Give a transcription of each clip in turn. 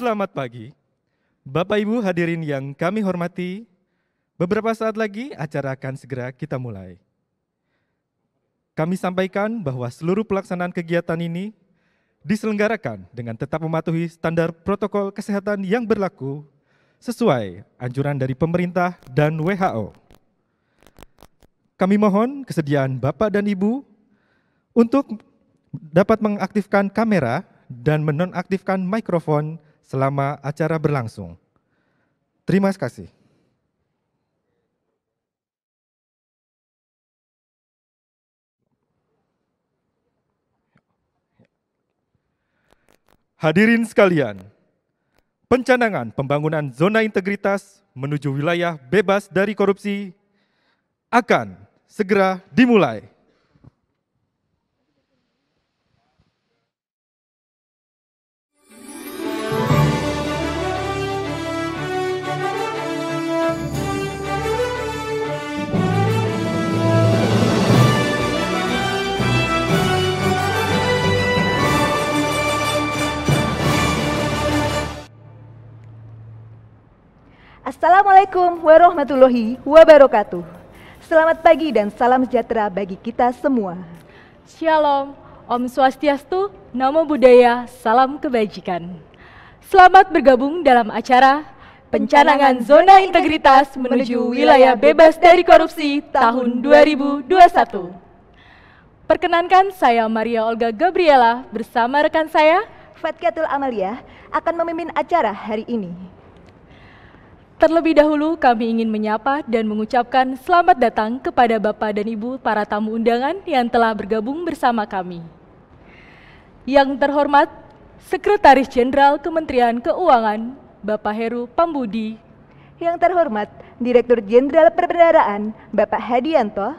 Selamat pagi, Bapak Ibu hadirin yang kami hormati. Beberapa saat lagi acara akan segera kita mulai. Kami sampaikan bahwa seluruh pelaksanaan kegiatan ini diselenggarakan dengan tetap mematuhi standar protokol kesehatan yang berlaku sesuai anjuran dari pemerintah dan WHO. Kami mohon kesediaan Bapak dan Ibu untuk dapat mengaktifkan kamera dan menonaktifkan mikrofon selama acara berlangsung. Terima kasih. Hadirin sekalian, pencanangan pembangunan zona integritas menuju wilayah bebas dari korupsi akan segera dimulai. Assalamualaikum warahmatullahi wabarakatuh. Selamat pagi dan salam sejahtera bagi kita semua. Shalom, Om Swastiastu, Namo Buddhaya, salam kebajikan. Selamat bergabung dalam acara Pencanangan Zona Integritas menuju Wilayah Bebas dari Korupsi tahun 2021. Perkenankan, saya Maria Olga Gabriela bersama rekan saya Fatkiatul Amalia akan memimpin acara hari ini. Terlebih dahulu kami ingin menyapa dan mengucapkan selamat datang kepada Bapak dan Ibu para tamu undangan yang telah bergabung bersama kami. Yang terhormat, Sekretaris Jenderal Kementerian Keuangan, Bapak Heru Pambudi. Yang terhormat, Direktur Jenderal Perbendaharaan, Bapak Hadianto.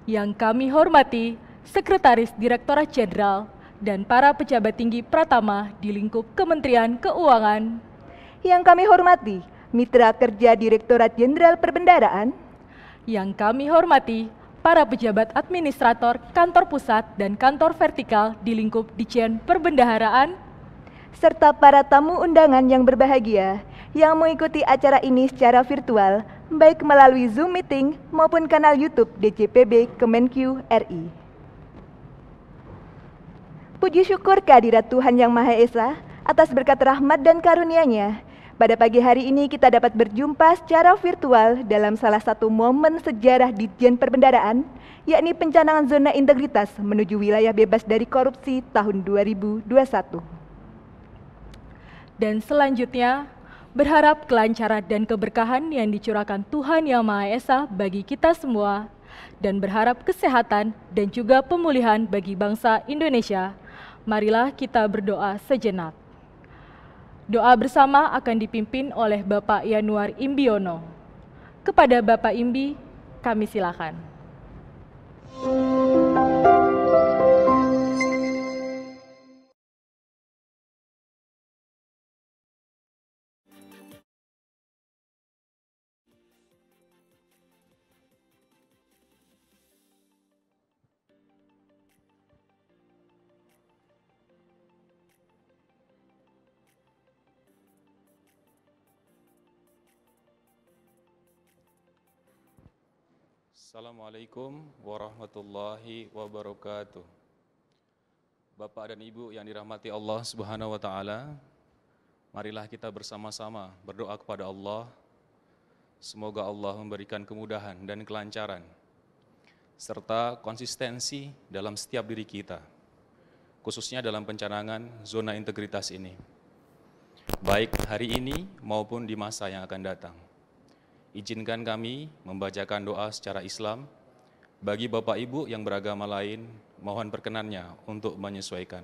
Yang kami hormati, Sekretaris Direktorat Jenderal dan para pejabat tinggi Pratama di lingkup Kementerian Keuangan. Yang kami hormati, Mitra Kerja Direktorat Jenderal Perbendaharaan. Yang kami hormati, para pejabat administrator kantor pusat dan kantor vertikal di lingkup Ditjen Perbendaharaan. Serta para tamu undangan yang berbahagia yang mengikuti acara ini secara virtual, baik melalui Zoom Meeting maupun kanal YouTube DJPB Kemenq RI. Puji syukur kehadirat Tuhan Yang Maha Esa atas berkat rahmat dan karunia-Nya. Pada pagi hari ini kita dapat berjumpa secara virtual dalam salah satu momen sejarah Ditjen Perbendaharaan, yakni pencanangan zona integritas menuju wilayah bebas dari korupsi tahun 2021. Dan selanjutnya, berharap kelancaran dan keberkahan yang dicurahkan Tuhan Yang Maha Esa bagi kita semua, dan berharap kesehatan dan juga pemulihan bagi bangsa Indonesia. Marilah kita berdoa sejenak. Doa bersama akan dipimpin oleh Bapak Yanuar Imbiono. Kepada Bapak Imbi, kami silakan. Assalamualaikum warahmatullahi wabarakatuh. Bapak dan Ibu yang dirahmati Allah Subhanahu wa taala, marilah kita bersama-sama berdoa kepada Allah. Semoga Allah memberikan kemudahan dan kelancaran serta konsistensi dalam setiap diri kita, khususnya dalam pencanangan zona integritas ini, baik hari ini maupun di masa yang akan datang. Izinkan kami membacakan doa secara Islam. Bagi Bapak Ibu yang beragama lain, mohon perkenannya untuk menyesuaikan.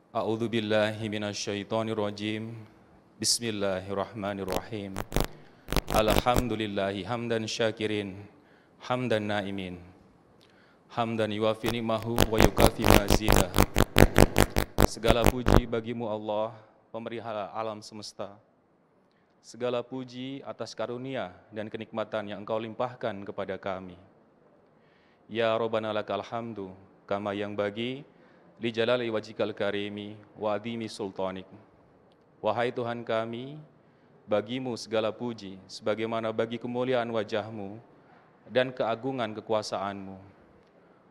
A'udzubillahi minasyaitonirrajim. Bismillahirrahmanirrahim. Alhamdulillahi hamdan syakirin, hamdan naimin, hamdan yuwafi ni'mahu wa yukafi mazidah. Segala puji bagimu Allah, pemelihara alam semesta. Segala puji atas karunia dan kenikmatan yang Engkau limpahkan kepada kami. Ya Rabbana lakal hamdu, kama yang bagi li jalali wajhikal karimi wa adhimi sultanik. Wahai Tuhan kami, bagimu segala puji, sebagaimana bagi kemuliaan wajah-Mu dan keagungan kekuasaan-Mu.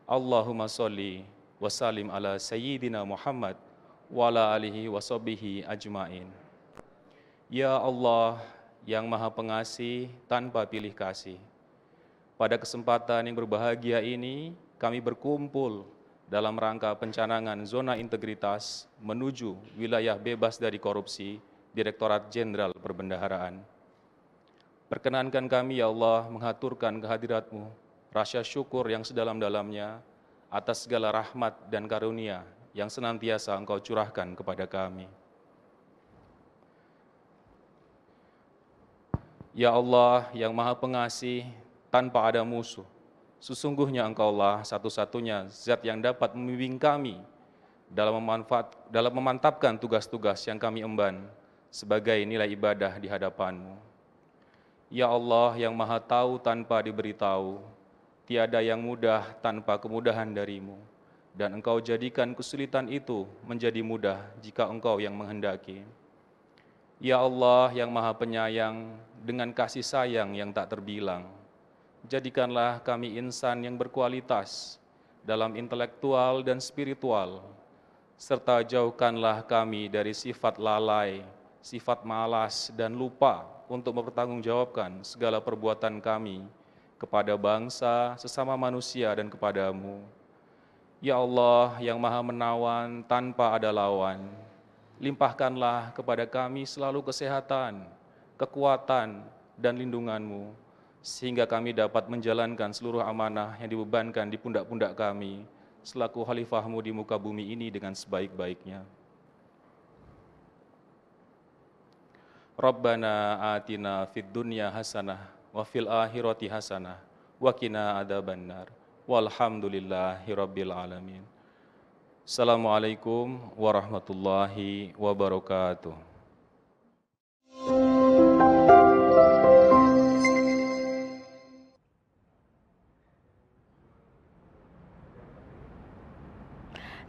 Allahumma sholli wa sallim ala Sayyidina Muhammad wa ala alihi wa sahbihi ajmain. Ya Allah yang Maha Pengasih tanpa pilih kasih, pada kesempatan yang berbahagia ini kami berkumpul dalam rangka pencanangan zona integritas menuju wilayah bebas dari korupsi Direktorat Jenderal Perbendaharaan. Perkenankan kami ya Allah mengaturkan kehadirat-Mu, rasa syukur yang sedalam-dalamnya atas segala rahmat dan karunia yang senantiasa Engkau curahkan kepada kami. Ya Allah yang Maha Pengasih tanpa ada musuh, sesungguhnya Engkaulah satu-satunya zat yang dapat membimbing kami dalam memantapkan tugas-tugas yang kami emban sebagai nilai ibadah di hadapan-Mu. Ya Allah yang Maha Tahu tanpa diberitahu, tiada yang mudah tanpa kemudahan dari-Mu, dan Engkau jadikan kesulitan itu menjadi mudah jika Engkau yang menghendaki. Ya Allah yang Maha Penyayang dengan kasih sayang yang tak terbilang, jadikanlah kami insan yang berkualitas dalam intelektual dan spiritual, serta jauhkanlah kami dari sifat lalai, sifat malas dan lupa untuk mempertanggungjawabkan segala perbuatan kami kepada bangsa, sesama manusia dan kepada-Mu. Ya Allah yang Maha Menawan tanpa ada lawan, limpahkanlah kepada kami selalu kesehatan, kekuatan, dan lindungan-Mu, sehingga kami dapat menjalankan seluruh amanah yang dibebankan di pundak-pundak kami selaku khalifah-Mu di muka bumi ini dengan sebaik-baiknya. Rabbana atina fid dunya hasanah wa fil akhirati hasanah wa qina adzabannar walhamdulillahi rabbil alamin. Assalamualaikum warahmatullahi wabarakatuh.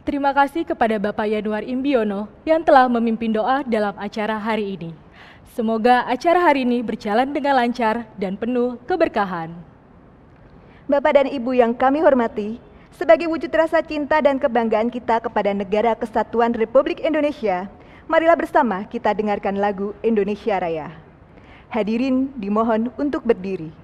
Terima kasih kepada Bapak Yanuar Imbiono yang telah memimpin doa dalam acara hari ini. Semoga acara hari ini berjalan dengan lancar dan penuh keberkahan. Bapak dan Ibu yang kami hormati, sebagai wujud rasa cinta dan kebanggaan kita kepada Negara Kesatuan Republik Indonesia, marilah bersama kita dengarkan lagu Indonesia Raya. Hadirin dimohon untuk berdiri.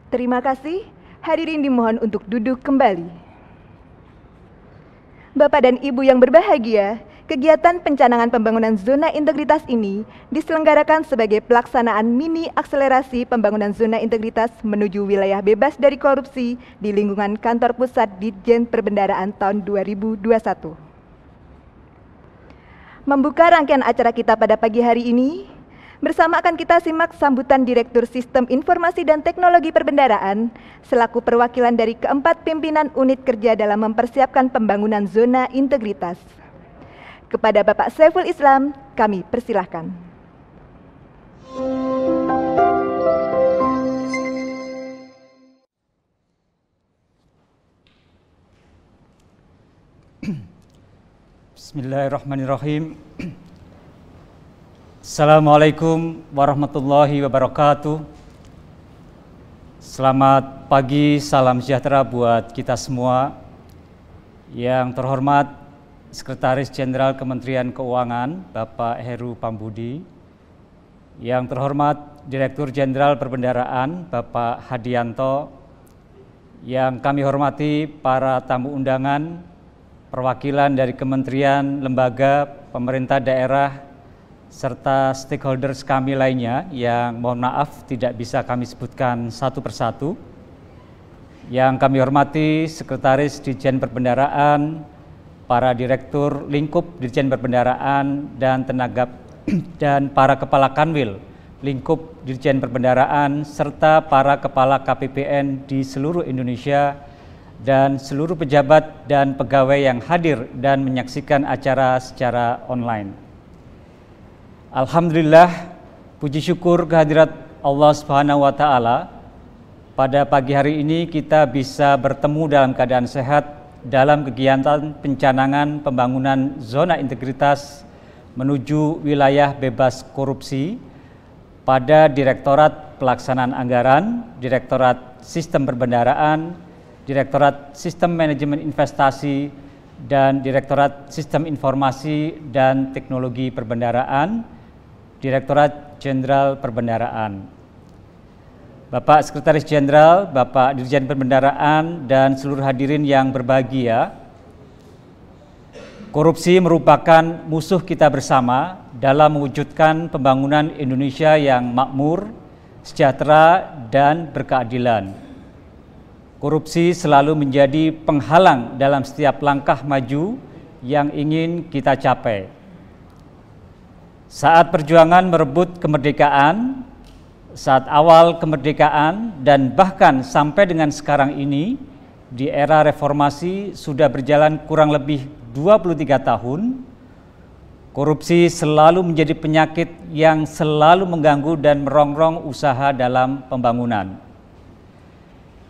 Terima kasih, hadirin dimohon untuk duduk kembali. Bapak dan Ibu yang berbahagia, Kegiatan pencanangan pembangunan zona integritas ini diselenggarakan sebagai pelaksanaan mini akselerasi pembangunan zona integritas menuju wilayah bebas dari korupsi di lingkungan kantor pusat Ditjen Perbendaharaan tahun 2021. Membuka rangkaian acara kita pada pagi hari ini, bersama akan kita simak sambutan Direktur Sistem Informasi dan Teknologi Perbendaharaan selaku perwakilan dari keempat pimpinan unit kerja dalam mempersiapkan pembangunan zona integritas. Kepada Bapak Saiful Islam, kami persilahkan. Bismillahirrahmanirrahim. Assalamualaikum warahmatullahi wabarakatuh. Selamat pagi, salam sejahtera buat kita semua. Yang terhormat Sekretaris Jenderal Kementerian Keuangan, Bapak Heru Pambudi. Yang terhormat Direktur Jenderal Perbendaharaan, Bapak Hadianto. Yang kami hormati para tamu undangan, perwakilan dari kementerian, lembaga, pemerintah daerah, serta stakeholders kami lainnya yang mohon maaf tidak bisa kami sebutkan satu persatu. Yang kami hormati Sekretaris Ditjen Perbendaharaan, para Direktur Lingkup Ditjen Perbendaharaan dan tenaga dan para Kepala Kanwil Lingkup Ditjen Perbendaharaan serta para Kepala KPPN di seluruh Indonesia dan seluruh pejabat dan pegawai yang hadir dan menyaksikan acara secara online. Alhamdulillah, puji syukur kehadirat Allah Subhanahu wa Ta'ala, pada pagi hari ini kita bisa bertemu dalam keadaan sehat dalam kegiatan pencanangan pembangunan zona integritas menuju wilayah bebas korupsi pada Direktorat Pelaksanaan Anggaran, Direktorat Sistem Perbendaharaan, Direktorat Sistem Manajemen Investasi, dan Direktorat Sistem Informasi dan Teknologi Perbendaharaan, Direktorat Jenderal Perbendaharaan. Bapak Sekretaris Jenderal, Bapak Dirjen Perbendaharaan, dan seluruh hadirin yang berbahagia, korupsi merupakan musuh kita bersama dalam mewujudkan pembangunan Indonesia yang makmur, sejahtera, dan berkeadilan. Korupsi selalu menjadi penghalang dalam setiap langkah maju yang ingin kita capai. Saat perjuangan merebut kemerdekaan, saat awal kemerdekaan, dan bahkan sampai dengan sekarang ini, di era reformasi sudah berjalan kurang lebih 23 tahun, korupsi selalu menjadi penyakit yang selalu mengganggu dan merongrong usaha dalam pembangunan.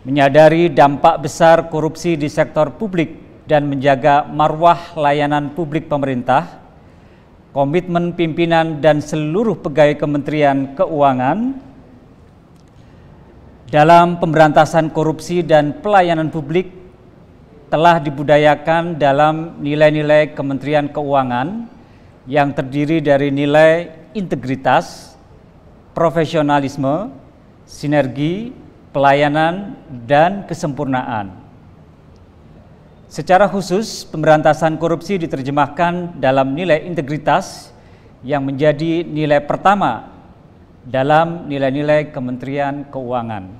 Menyadari dampak besar korupsi di sektor publik dan menjaga marwah layanan publik pemerintah, komitmen pimpinan dan seluruh pegawai Kementerian Keuangan dalam pemberantasan korupsi dan pelayanan publik telah dibudayakan dalam nilai-nilai Kementerian Keuangan yang terdiri dari nilai integritas, profesionalisme, sinergi, pelayanan, dan kesempurnaan. Secara khusus, pemberantasan korupsi diterjemahkan dalam nilai integritas yang menjadi nilai pertama dalam nilai-nilai Kementerian Keuangan.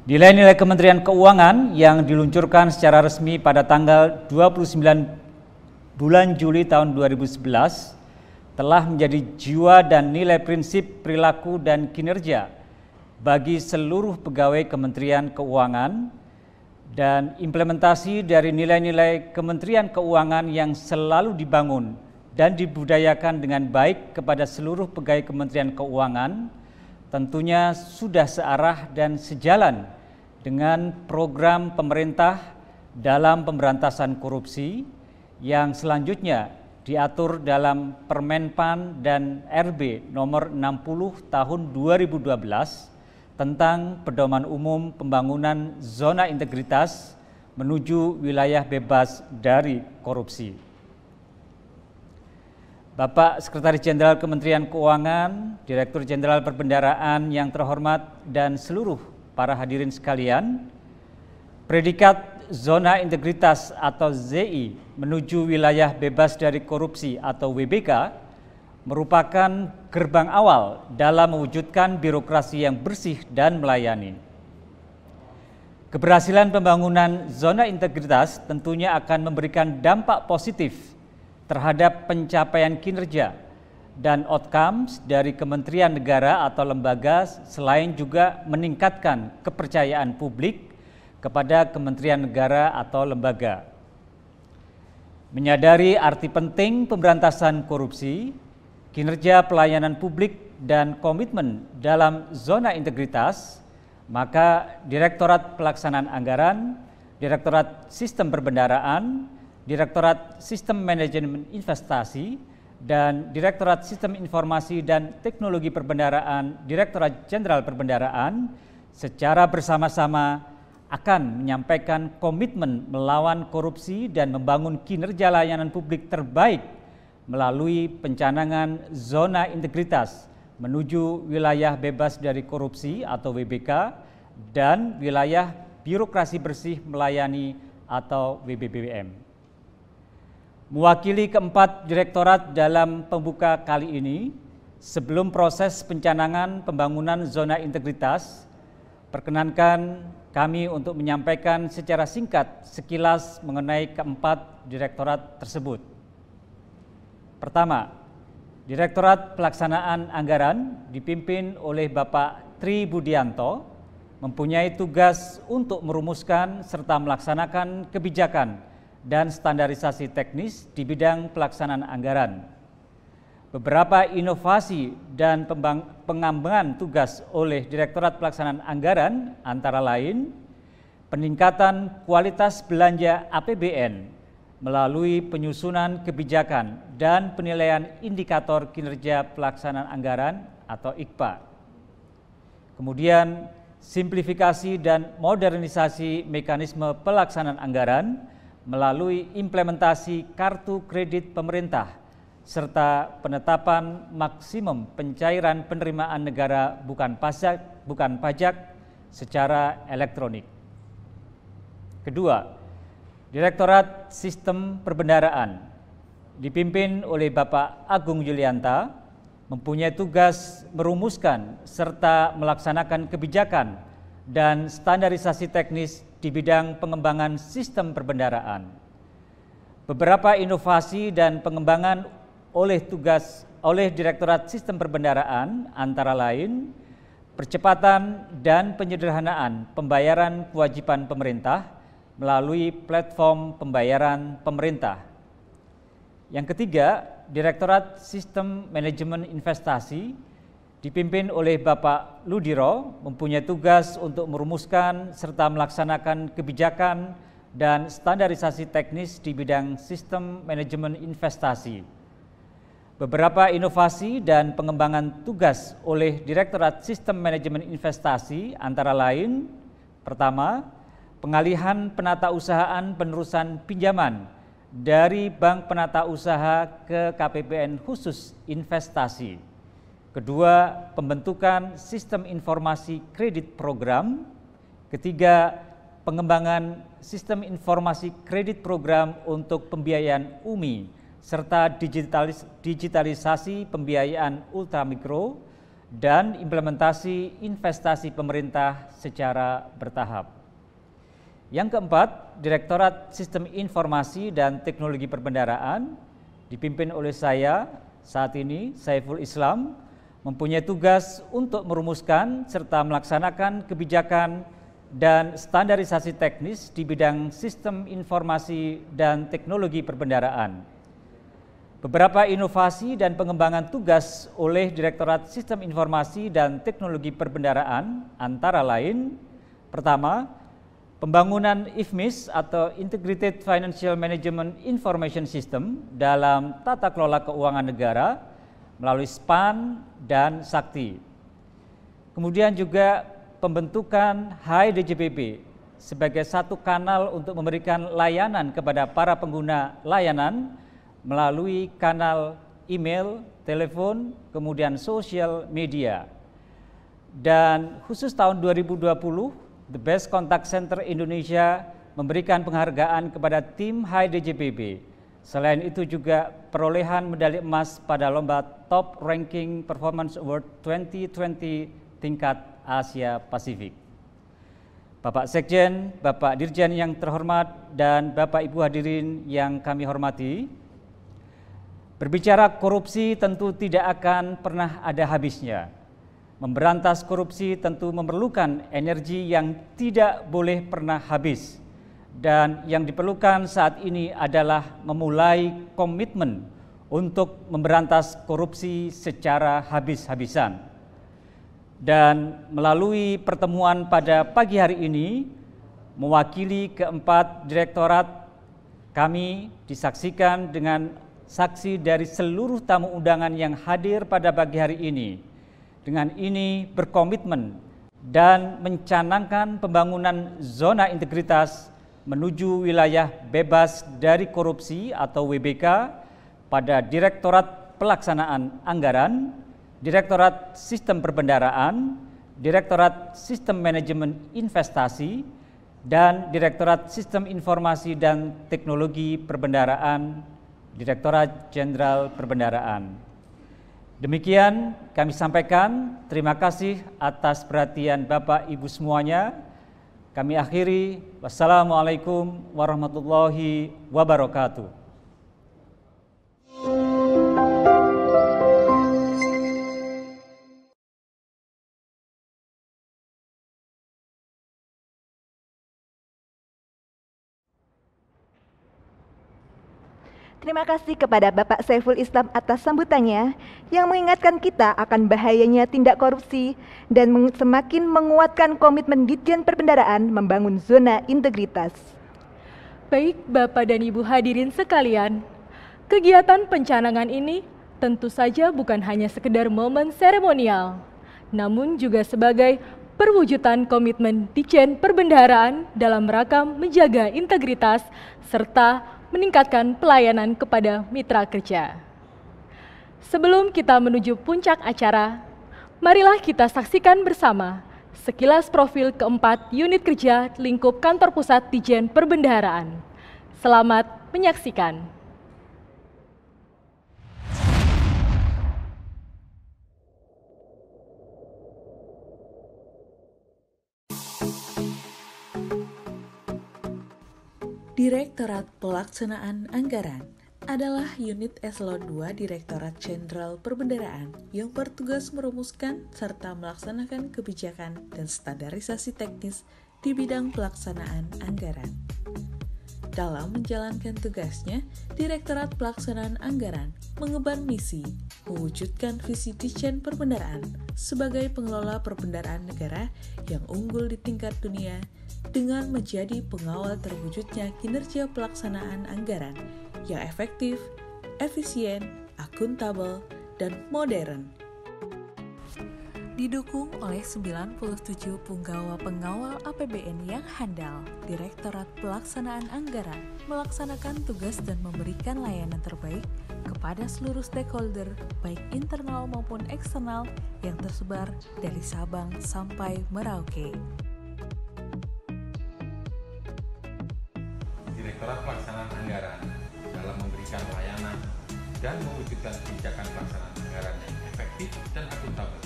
Nilai-nilai Kementerian Keuangan yang diluncurkan secara resmi pada tanggal 29 bulan Juli tahun 2011 telah menjadi jiwa dan nilai prinsip perilaku dan kinerja bagi seluruh pegawai Kementerian Keuangan dan implementasi dari nilai-nilai Kementerian Keuangan yang selalu dibangun dan dibudayakan dengan baik kepada seluruh pegawai Kementerian Keuangan tentunya sudah searah dan sejalan dengan program pemerintah dalam pemberantasan korupsi yang selanjutnya diatur dalam Permenpan dan RB nomor 60 tahun 2012 tentang Pedoman Umum Pembangunan Zona Integritas menuju wilayah bebas dari korupsi. Bapak Sekretaris Jenderal Kementerian Keuangan, Direktur Jenderal Perbendaharaan yang terhormat, dan seluruh para hadirin sekalian, predikat Zona Integritas atau ZI menuju wilayah bebas dari korupsi atau WBK merupakan gerbang awal dalam mewujudkan birokrasi yang bersih dan melayani. Keberhasilan pembangunan zona integritas tentunya akan memberikan dampak positif terhadap pencapaian kinerja dan outcomes dari kementerian negara atau lembaga, selain juga meningkatkan kepercayaan publik kepada kementerian negara atau lembaga. Menyadari arti penting pemberantasan korupsi, kinerja pelayanan publik dan komitmen dalam zona integritas, maka Direktorat Pelaksanaan Anggaran, Direktorat Sistem Perbendaharaan, Direktorat Sistem Manajemen Investasi, dan Direktorat Sistem Informasi dan Teknologi Perbendaharaan, Direktorat Jenderal Perbendaharaan secara bersama-sama akan menyampaikan komitmen melawan korupsi dan membangun kinerja layanan publik terbaik melalui pencanangan zona integritas menuju wilayah bebas dari korupsi atau WBK dan wilayah birokrasi bersih melayani atau WBBM. Mewakili keempat direktorat dalam pembuka kali ini, sebelum proses pencanangan pembangunan zona integritas, perkenankan kami untuk menyampaikan secara singkat sekilas mengenai keempat direktorat tersebut. Pertama, Direktorat Pelaksanaan Anggaran dipimpin oleh Bapak Tri Budianto mempunyai tugas untuk merumuskan serta melaksanakan kebijakan dan standarisasi teknis di bidang pelaksanaan anggaran. Beberapa inovasi dan pengembangan tugas oleh Direktorat Pelaksanaan Anggaran antara lain peningkatan kualitas belanja APBN melalui penyusunan kebijakan dan penilaian indikator kinerja pelaksanaan anggaran atau IKPA. Kemudian simplifikasi dan modernisasi mekanisme pelaksanaan anggaran melalui implementasi kartu kredit pemerintah serta penetapan maksimum pencairan penerimaan negara bukan pajak secara elektronik. Kedua, Direktorat Sistem Perbendaharaan dipimpin oleh Bapak Agung Yulianta mempunyai tugas merumuskan serta melaksanakan kebijakan dan standarisasi teknis di bidang pengembangan sistem perbendaharaan. Beberapa inovasi dan pengembangan oleh Direktorat Sistem Perbendaharaan antara lain percepatan dan penyederhanaan pembayaran kewajiban pemerintah melalui platform pembayaran pemerintah. Yang ketiga, Direktorat Sistem Manajemen Investasi dipimpin oleh Bapak Ludiro mempunyai tugas untuk merumuskan serta melaksanakan kebijakan dan standarisasi teknis di bidang sistem manajemen investasi. Beberapa inovasi dan pengembangan tugas oleh Direktorat Sistem Manajemen Investasi antara lain, pertama, pengalihan penatausahaan penerusan pinjaman dari Bank Penata Usaha ke KPPN khusus investasi. Kedua, pembentukan sistem informasi kredit program. Ketiga, pengembangan sistem informasi kredit program untuk pembiayaan UMI serta digitalisasi pembiayaan ultramikro dan implementasi investasi pemerintah secara bertahap. Yang keempat, Direktorat Sistem Informasi dan Teknologi Perbendaharaan dipimpin oleh saya saat ini, Saiful Islam, mempunyai tugas untuk merumuskan serta melaksanakan kebijakan dan standarisasi teknis di bidang sistem informasi dan teknologi perbendaharaan. Beberapa inovasi dan pengembangan tugas oleh Direktorat Sistem Informasi dan Teknologi Perbendaharaan antara lain, pertama, pembangunan IFMIS atau Integrated Financial Management Information System dalam tata kelola keuangan negara melalui SPAN dan Sakti. Kemudian juga pembentukan HIDJPP sebagai satu kanal untuk memberikan layanan kepada para pengguna layanan melalui kanal email, telepon, kemudian sosial media. Dan khusus tahun 2020, The Best Contact Center Indonesia memberikan penghargaan kepada tim HDJPB. Selain itu juga perolehan medali emas pada lomba Top Ranking Performance Award 2020 tingkat Asia Pasifik. Bapak Sekjen, Bapak Dirjen yang terhormat, dan Bapak Ibu hadirin yang kami hormati, berbicara korupsi tentu tidak akan pernah ada habisnya. Memberantas korupsi tentu memerlukan energi yang tidak boleh pernah habis. Dan yang diperlukan saat ini adalah memulai komitmen untuk memberantas korupsi secara habis-habisan. Dan melalui pertemuan pada pagi hari ini, mewakili keempat direktorat, kami disaksikan dengan saksi dari seluruh tamu undangan yang hadir pada pagi hari ini. Dengan ini berkomitmen dan mencanangkan pembangunan zona integritas menuju wilayah bebas dari korupsi atau WBK pada Direktorat Pelaksanaan Anggaran, Direktorat Sistem Perbendaraan, Direktorat Sistem Manajemen Investasi, dan Direktorat Sistem Informasi dan Teknologi Perbendaraan, Direktorat Jenderal Perbendaraan. Demikian kami sampaikan, terima kasih atas perhatian Bapak Ibu semuanya. Kami akhiri, wassalamualaikum warahmatullahi wabarakatuh. Terima kasih kepada Bapak Saiful Islam atas sambutannya yang mengingatkan kita akan bahayanya tindak korupsi dan semakin menguatkan komitmen Ditjen Perbendaraan membangun zona integritas. Baik Bapak dan Ibu hadirin sekalian, kegiatan pencanangan ini tentu saja bukan hanya sekedar momen seremonial, namun juga sebagai perwujudan komitmen Ditjen Perbendaharaan dalam rangka menjaga integritas serta meningkatkan pelayanan kepada mitra kerja. Sebelum kita menuju puncak acara, marilah kita saksikan bersama sekilas profil keempat unit kerja lingkup kantor pusat Ditjen Perbendaharaan. Selamat menyaksikan. Direktorat Pelaksanaan Anggaran adalah unit eselon 2 Direktorat Jenderal Perbendaharaan yang bertugas merumuskan serta melaksanakan kebijakan dan standarisasi teknis di bidang pelaksanaan anggaran. Dalam menjalankan tugasnya, Direktorat Pelaksanaan Anggaran mengemban misi mewujudkan visi Ditjen Perbendaharaan sebagai pengelola perbendaharaan negara yang unggul di tingkat dunia dengan menjadi pengawal terwujudnya kinerja pelaksanaan anggaran yang efektif, efisien, akuntabel, dan modern. Didukung oleh 97 penggawa-pengawal APBN yang handal, Direktorat Pelaksanaan Anggaran melaksanakan tugas dan memberikan layanan terbaik kepada seluruh stakeholder, baik internal maupun eksternal yang tersebar dari Sabang sampai Merauke. Direktorat Pelaksanaan Anggaran dalam memberikan layanan dan mewujudkan kebijakan pelaksanaan anggaran yang efektif dan akuntabel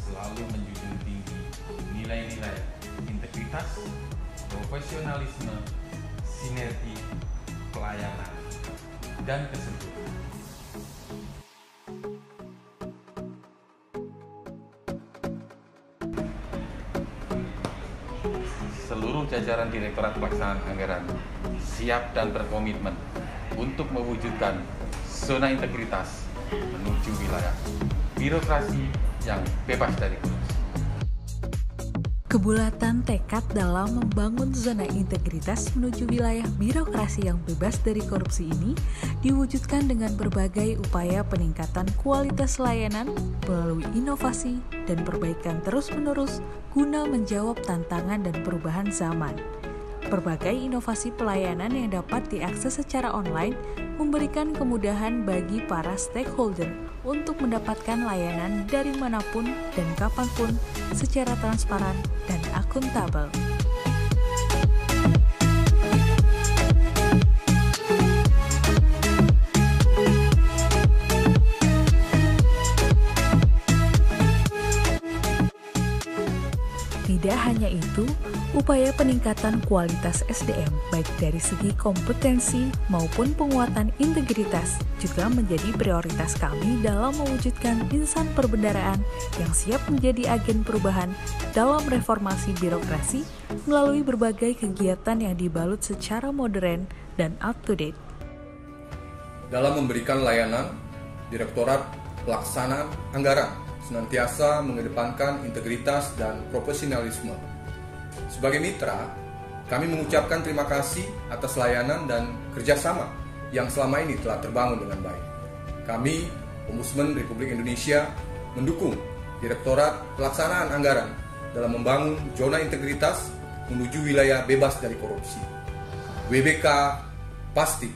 selalu menjunjung tinggi nilai-nilai integritas, profesionalisme, sinergi, pelayanan, dan kesempurnaan. Seluruh jajaran Direktorat Pelaksanaan Anggaran siap dan berkomitmen untuk mewujudkan zona integritas menuju wilayah birokrasi yang bebas dari korupsi. Kebulatan tekad dalam membangun zona integritas menuju wilayah birokrasi yang bebas dari korupsi ini diwujudkan dengan berbagai upaya peningkatan kualitas layanan melalui inovasi dan perbaikan terus-menerus guna menjawab tantangan dan perubahan zaman. Berbagai inovasi pelayanan yang dapat diakses secara online memberikan kemudahan bagi para stakeholder untuk mendapatkan layanan dari manapun dan kapanpun secara transparan dan akuntabel. itu, upaya peningkatan kualitas SDM baik dari segi kompetensi maupun penguatan integritas juga menjadi prioritas kami dalam mewujudkan insan perbendaharaan yang siap menjadi agen perubahan dalam reformasi birokrasi melalui berbagai kegiatan yang dibalut secara modern dan up-to-date. Dalam memberikan layanan, Direktorat Pelaksanaan Anggaran senantiasa mengedepankan integritas dan profesionalisme. Sebagai mitra, kami mengucapkan terima kasih atas layanan dan kerjasama yang selama ini telah terbangun dengan baik. Kami, Ombudsman Republik Indonesia, mendukung Direktorat Pelaksanaan Anggaran dalam membangun zona integritas menuju wilayah bebas dari korupsi. WBK pasti.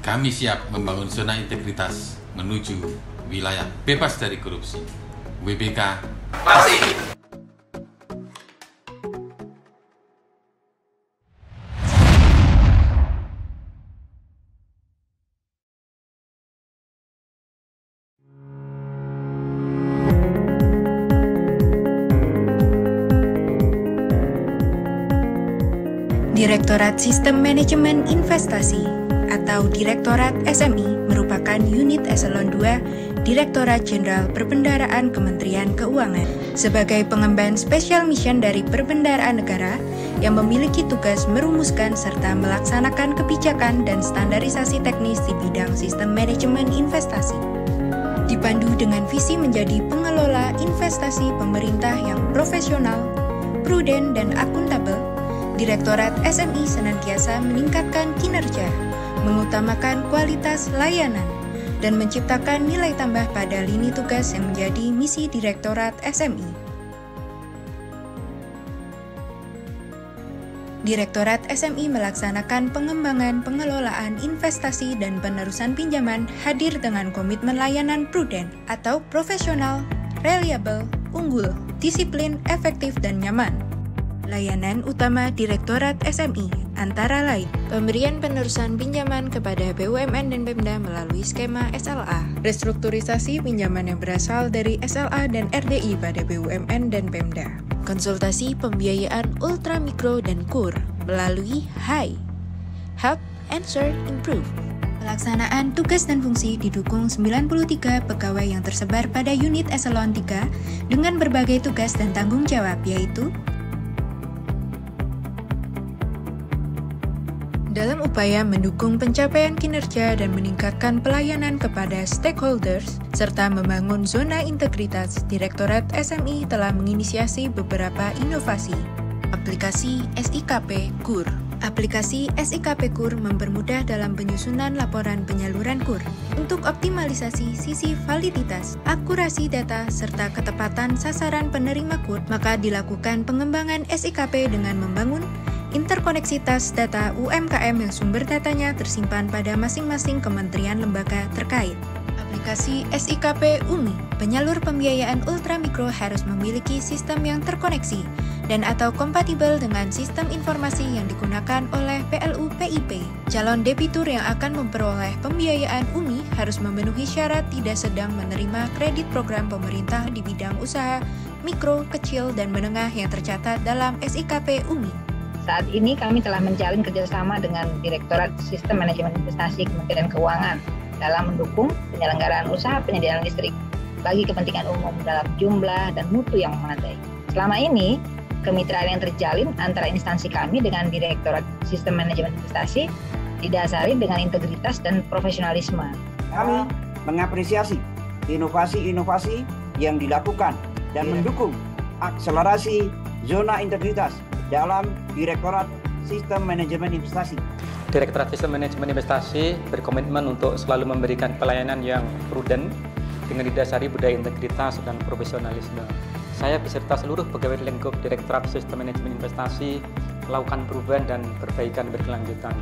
Kami siap membangun zona integritas menuju wilayah bebas dari korupsi. WBK pasti. Direktorat Sistem Manajemen Investasi atau Direktorat SMI merupakan unit eselon 2 Direktorat Jenderal Perbendaharaan Kementerian Keuangan sebagai pengemban special mission dari perbendaharaan negara yang memiliki tugas merumuskan serta melaksanakan kebijakan dan standarisasi teknis di bidang sistem manajemen investasi. Dipandu dengan visi menjadi pengelola investasi pemerintah yang profesional, prudent, dan akuntabel, Direktorat SMI senantiasa meningkatkan kinerja, mengutamakan kualitas layanan, dan menciptakan nilai tambah pada lini tugas yang menjadi misi Direktorat SMI. Direktorat SMI melaksanakan pengembangan pengelolaan investasi dan penerusan pinjaman hadir dengan komitmen layanan prudent atau profesional, reliable, unggul, disiplin, efektif, dan nyaman. Layanan utama Direktorat SMI antara lain pemberian penerusan pinjaman kepada BUMN dan Pemda melalui skema SLA, restrukturisasi pinjaman yang berasal dari SLA dan RDI pada BUMN dan Pemda, konsultasi pembiayaan ultra mikro dan KUR melalui HAI, Help, Answer, Improve. Pelaksanaan tugas dan fungsi didukung 93 pegawai yang tersebar pada unit eselon 3 dengan berbagai tugas dan tanggung jawab, yaitu dalam upaya mendukung pencapaian kinerja dan meningkatkan pelayanan kepada stakeholders, serta membangun zona integritas, Direktorat SMI telah menginisiasi beberapa inovasi. Aplikasi SIKP KUR. Aplikasi SIKP KUR mempermudah dalam penyusunan laporan penyaluran KUR. Untuk optimalisasi sisi validitas, akurasi data, serta ketepatan sasaran penerima KUR, maka dilakukan pengembangan SIKP dengan membangun interkoneksitas data UMKM yang sumber datanya tersimpan pada masing-masing kementerian lembaga terkait. Aplikasi SIKP UMI, penyalur pembiayaan ultramikro harus memiliki sistem yang terkoneksi dan atau kompatibel dengan sistem informasi yang digunakan oleh PLU PIP. Calon debitur yang akan memperoleh pembiayaan UMI harus memenuhi syarat tidak sedang menerima kredit program pemerintah di bidang usaha mikro, kecil, dan menengah yang tercatat dalam SIKP UMI. Saat ini kami telah menjalin kerjasama dengan Direktorat Sistem Manajemen Investasi Kementerian Keuangan dalam mendukung penyelenggaraan usaha penyediaan listrik bagi kepentingan umum dalam jumlah dan mutu yang memadai. Selama ini, kemitraan yang terjalin antara instansi kami dengan Direktorat Sistem Manajemen Investasi didasari dengan integritas dan profesionalisme. Kami mengapresiasi inovasi-inovasi yang dilakukan dan mendukung akselerasi zona integritas dalam Direktorat Sistem Manajemen Investasi. Direktorat Sistem Manajemen Investasi berkomitmen untuk selalu memberikan pelayanan yang prudent dengan didasari budaya integritas dan profesionalisme. Saya beserta seluruh pegawai lingkup Direktorat Sistem Manajemen Investasi melakukan perubahan dan perbaikan berkelanjutan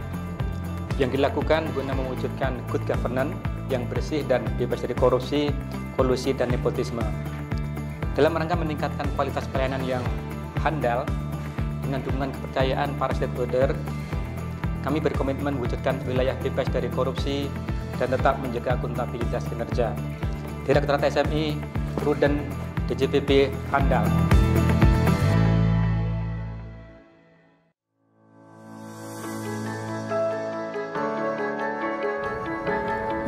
yang dilakukan guna mewujudkan good governance yang bersih dan bebas dari korupsi, kolusi, dan nepotisme. Dalam rangka meningkatkan kualitas pelayanan yang handal dengan dukungan kepercayaan para stakeholder, kami berkomitmen mewujudkan wilayah bebas dari korupsi dan tetap menjaga akuntabilitas kinerja. Direktorat SMI prudent, DJPP handal.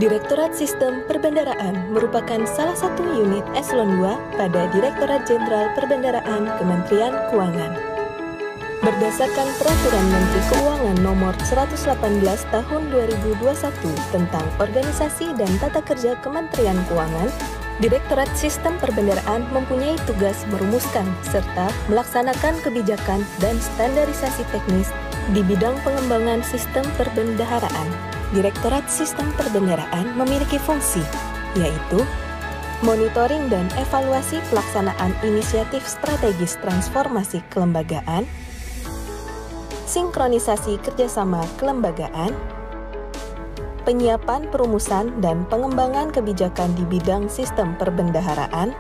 Direktorat Sistem Perbendaraan merupakan salah satu unit eselon 2 pada Direktorat Jenderal Perbendaraan Kementerian Keuangan. Berdasarkan Peraturan Menteri Keuangan Nomor 118 Tahun 2021 tentang Organisasi dan Tata Kerja Kementerian Keuangan, Direktorat Sistem Perbendaraan mempunyai tugas merumuskan serta melaksanakan kebijakan dan standarisasi teknis di bidang pengembangan sistem perbendaharaan. Direktorat Sistem Perbendaraan memiliki fungsi, yaitu monitoring dan evaluasi pelaksanaan inisiatif strategis transformasi kelembagaan, sinkronisasi kerjasama kelembagaan, penyiapan perumusan dan pengembangan kebijakan di bidang sistem perbendaharaan,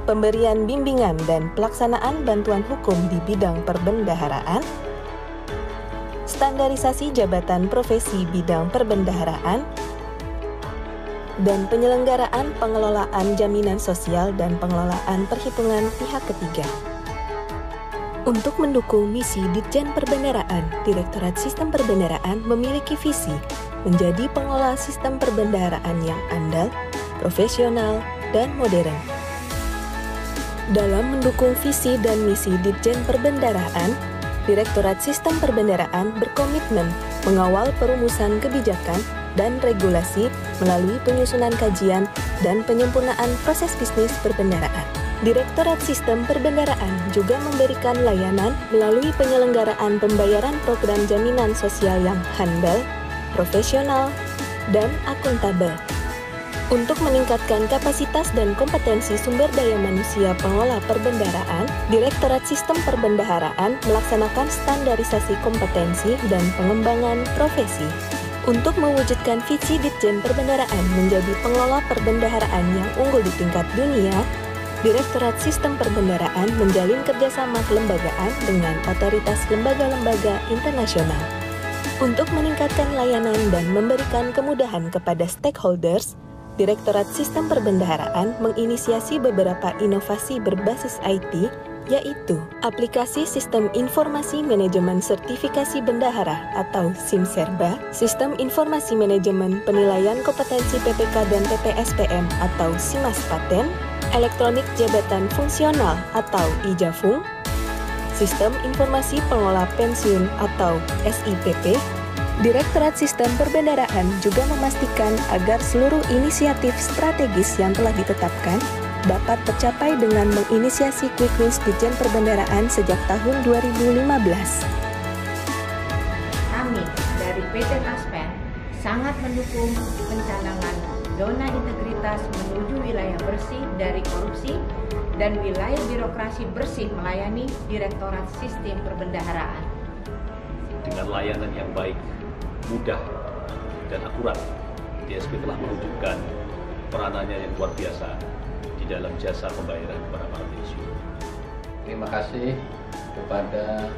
pemberian bimbingan dan pelaksanaan bantuan hukum di bidang perbendaharaan, standarisasi jabatan profesi bidang perbendaharaan, dan penyelenggaraan pengelolaan jaminan sosial dan pengelolaan perhitungan pihak ketiga. Untuk mendukung misi Ditjen Perbendaraan, Direktorat Sistem Perbendaraan memiliki visi menjadi pengelola sistem perbendaharaan yang andal, profesional, dan modern. Dalam mendukung visi dan misi Ditjen Perbendaraan, Direktorat Sistem Perbendaraan berkomitmen mengawal perumusan kebijakan dan regulasi melalui penyusunan kajian dan penyempurnaan proses bisnis perbendaraan. Direktorat Sistem Perbendaraan juga memberikan layanan melalui penyelenggaraan pembayaran program jaminan sosial yang handal, profesional, dan akuntabel. Untuk meningkatkan kapasitas dan kompetensi sumber daya manusia pengelola perbendaraan, Direktorat Sistem Perbendaharaan melaksanakan standarisasi kompetensi dan pengembangan profesi. Untuk mewujudkan visi Ditjen Perbendaraan menjadi pengelola perbendaharaan yang unggul di tingkat dunia, Direktorat Sistem Perbendaraan menjalin kerjasama kelembagaan dengan otoritas lembaga-lembaga internasional. Untuk meningkatkan layanan dan memberikan kemudahan kepada stakeholders, Direktorat Sistem Perbendaharaan menginisiasi beberapa inovasi berbasis IT, yaitu aplikasi Sistem Informasi Manajemen Sertifikasi Bendahara atau SIMSERBA, Sistem Informasi Manajemen Penilaian Kompetensi PPK dan PPSPM atau SIMAS-Paten, Elektronik Jabatan Fungsional atau IJAFUNG, Sistem Informasi Pengelola Pensiun atau SIPP. Direktorat Sistem Perbendaraan juga memastikan agar seluruh inisiatif strategis yang telah ditetapkan dapat tercapai dengan menginisiasi Quick Wins Ditjen Perbendaraan sejak tahun 2015. Kami dari PT Taspen sangat mendukung pencanangan zona integritas menuju wilayah bersih dari korupsi dan wilayah birokrasi bersih melayani Direktorat Sistem Perbendaharaan. Dengan layanan yang baik, mudah, dan akurat, DSP telah menunjukkan peranannya yang luar biasa di dalam jasa pembayaran kepada para pensiun. Terima kasih kepada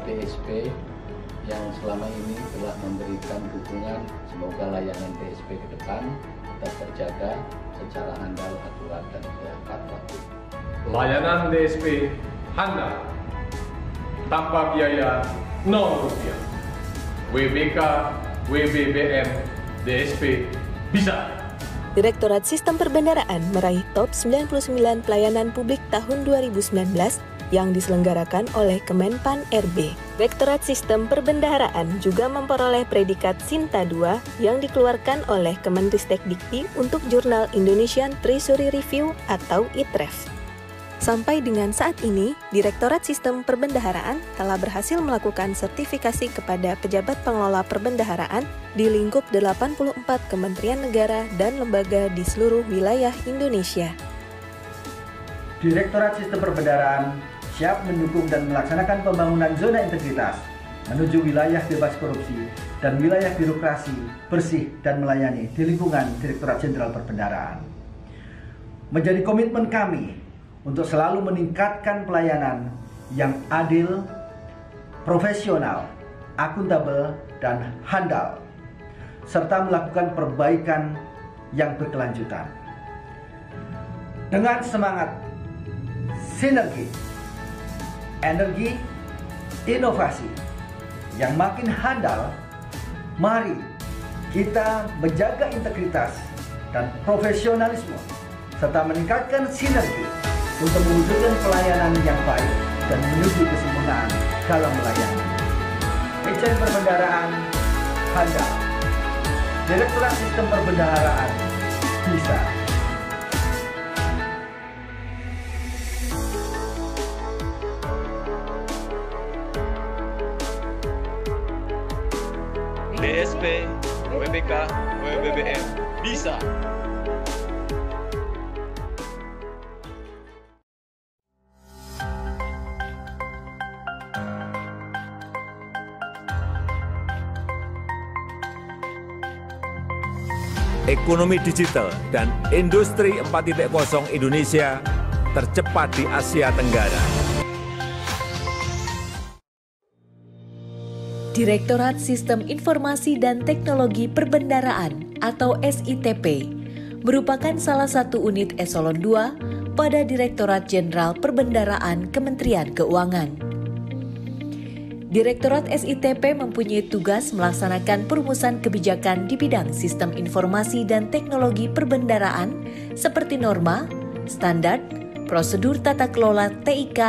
DSP yang selama ini telah memberikan dukungan. Semoga layanan DSP ke depan tetap terjaga secara handal, akurat, dan tepat waktu. Layanan DSP handal, tanpa biaya, 0 rupiah. WBK, WBBM, DSP, bisa. Direktorat Sistem Perbendaraan meraih top 99 pelayanan publik tahun 2019 yang diselenggarakan oleh Kemenpan RB. Direktorat Sistem Perbendaharaan juga memperoleh predikat Sinta 2 yang dikeluarkan oleh Kemenristek Dikti untuk Jurnal Indonesian Treasury Review atau ITREV. Sampai dengan saat ini, Direktorat Sistem Perbendaharaan telah berhasil melakukan sertifikasi kepada pejabat pengelola perbendaharaan di lingkup 84 kementerian negara dan lembaga di seluruh wilayah Indonesia. Direktorat Sistem Perbendaharaan siap mendukung dan melaksanakan pembangunan zona integritas menuju wilayah bebas korupsi dan wilayah birokrasi bersih dan melayani di lingkungan Direktorat Jenderal Perbendaharaan. Menjadi komitmen kami untuk selalu meningkatkan pelayanan yang adil, profesional, akuntabel, dan handal, serta melakukan perbaikan yang berkelanjutan. Dengan semangat sinergi, energi, inovasi yang makin handal, mari kita menjaga integritas dan profesionalisme serta meningkatkan sinergi untuk mewujudkan pelayanan yang baik dan menuju kesempurnaan dalam melayani. Ditjen Perbendaharaan handal, Direktorat Sistem Perbendaharaan bisa. DSP, WBK, WBBM bisa. Ekonomi digital dan industri 4.0 Indonesia tercepat di Asia Tenggara. Direktorat Sistem Informasi dan Teknologi Perbendaharaan atau SITP merupakan salah satu unit eselon 2 pada Direktorat Jenderal Perbendaharaan Kementerian Keuangan. Direktorat SITP mempunyai tugas melaksanakan perumusan kebijakan di bidang sistem informasi dan teknologi perbendaharaan seperti norma, standar, prosedur tata kelola TIK,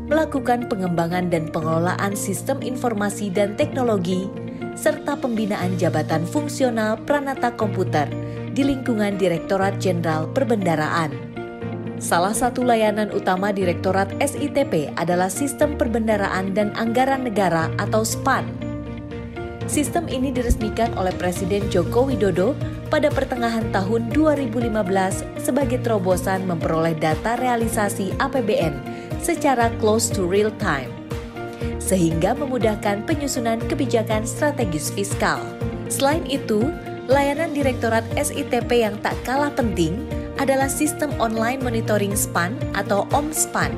melakukan pengembangan dan pengelolaan sistem informasi dan teknologi, serta pembinaan jabatan fungsional Pranata Komputer di lingkungan Direktorat Jenderal Perbendaharaan. Salah satu layanan utama Direktorat SITP adalah Sistem Perbendaharaan dan Anggaran Negara atau SPAN. Sistem ini diresmikan oleh Presiden Joko Widodo pada pertengahan tahun 2015 sebagai terobosan memperoleh data realisasi APBN secara close to real time, sehingga memudahkan penyusunan kebijakan strategis fiskal. Selain itu, layanan Direktorat SITP yang tak kalah penting adalah Sistem Online Monitoring SPAN atau OMSPAN.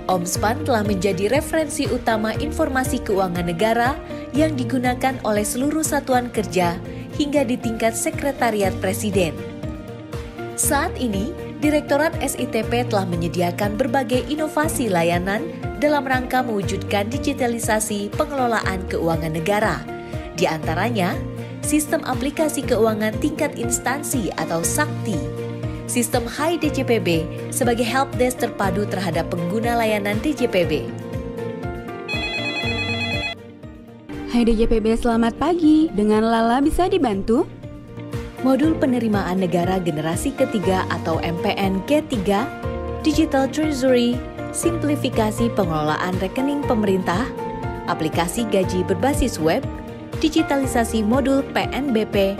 OMSPAN telah menjadi referensi utama informasi keuangan negara yang digunakan oleh seluruh satuan kerja hingga di tingkat Sekretariat Presiden. Saat ini, Direktorat SITP telah menyediakan berbagai inovasi layanan dalam rangka mewujudkan digitalisasi pengelolaan keuangan negara. Di antaranya, Sistem Aplikasi Keuangan Tingkat Instansi atau SAKTI, Sistem High DJPB sebagai helpdesk terpadu terhadap pengguna layanan DJPB. Hai DJPB, selamat pagi. Dengan Lala bisa dibantu? Modul Penerimaan Negara Generasi Ketiga atau MPN G3, Digital Treasury, Simplifikasi Pengelolaan Rekening Pemerintah, Aplikasi Gaji Berbasis Web, Digitalisasi Modul PNBP,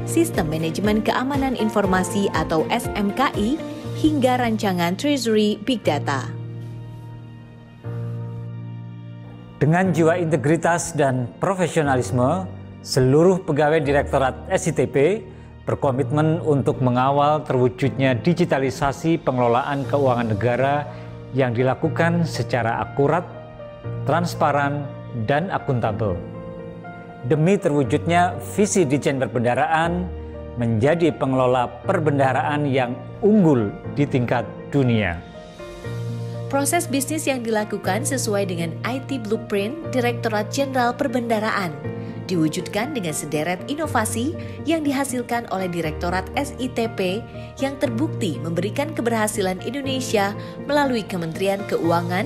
Sistem Manajemen Keamanan Informasi atau SMKI, hingga rancangan Treasury Big Data. Dengan jiwa integritas dan profesionalisme, seluruh pegawai Direktorat SITP berkomitmen untuk mengawal terwujudnya digitalisasi pengelolaan keuangan negara yang dilakukan secara akurat, transparan, dan akuntabel. Demi terwujudnya visi Ditjen Perbendaharaan menjadi pengelola perbendaharaan yang unggul di tingkat dunia. Proses bisnis yang dilakukan sesuai dengan IT Blueprint Direktorat Jenderal Perbendaharaan diwujudkan dengan sederet inovasi yang dihasilkan oleh Direktorat SITP yang terbukti memberikan keberhasilan Indonesia melalui Kementerian Keuangan,